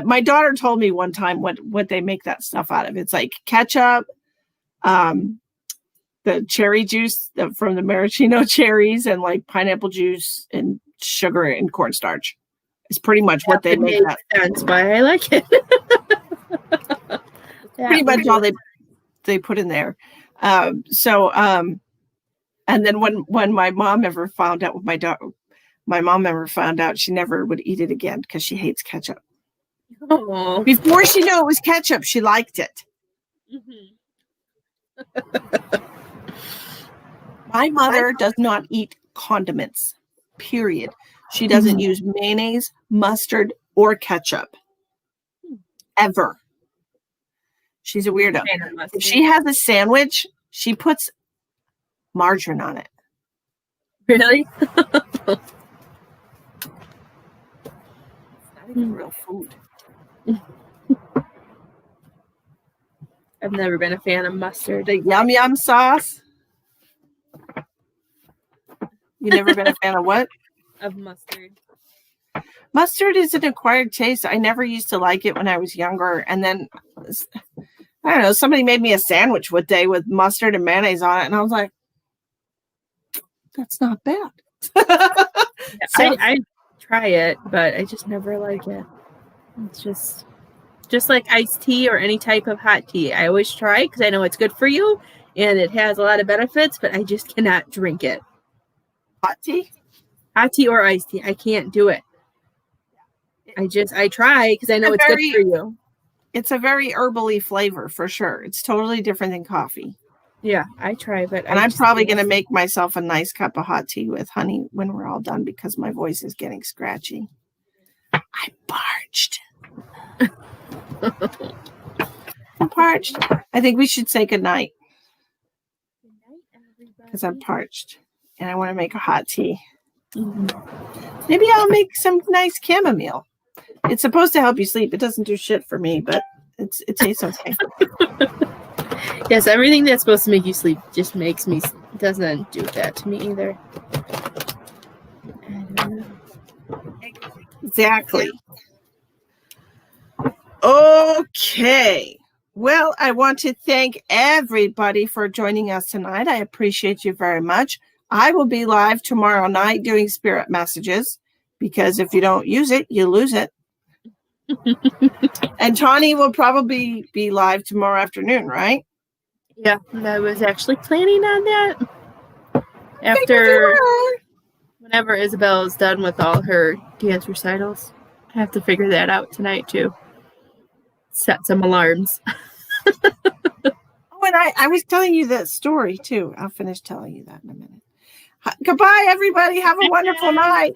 My daughter told me one time what they make that stuff out of. It's like ketchup, the cherry juice from the maraschino cherries, and like pineapple juice and sugar and cornstarch. It's pretty much what they make that. That's why I like it. Pretty much all they put in there. And then when my mom ever found out she never would eat it again because she hates ketchup. Oh. Before she knew it was ketchup, she liked it. Mm-hmm. My mother does not eat condiments, period. She doesn't use mayonnaise, mustard, or ketchup. Ever. She's a weirdo. If she has a sandwich, she puts margarine on it. Really? It's not even real food. I've never been a fan of mustard. The yum yum sauce. You never been a fan of what? Of mustard. Mustard is an acquired taste. I never used to like it when I was younger. And then, I don't know, somebody made me a sandwich one day with mustard and mayonnaise on it. And I was like, that's not bad. I try it, but I just never like it. It's just like iced tea or any type of hot tea. I always try because I know it's good for you and it has a lot of benefits, but I just cannot drink it. Hot tea? Hot tea or iced tea. I can't do it. I try because I know it's good for you. It's a very herbally flavor for sure. It's totally different than coffee. Yeah, I try, but I'm probably going to make myself a nice cup of hot tea with honey when we're all done because my voice is getting scratchy. I'm parched. I'm parched. I think we should say goodnight because I'm parched and I want to make a hot tea. Mm-hmm. Maybe I'll make some nice chamomile. It's supposed to help you sleep. It doesn't do shit for me, but it tastes okay. Yes, everything that's supposed to make you sleep just doesn't do that to me either. Exactly. Okay. Well, I want to thank everybody for joining us tonight. I appreciate you very much. I will be live tomorrow night doing spirit messages because if you don't use it, you lose it. And Tawny will probably be live tomorrow afternoon, right? Yeah, I was actually planning on that. After whenever Isabel is done with all her dance recitals. I have to figure that out tonight too. Set some alarms. Oh, and I was telling you that story too. I'll finish telling you that in a minute. Goodbye, everybody. Have a wonderful night.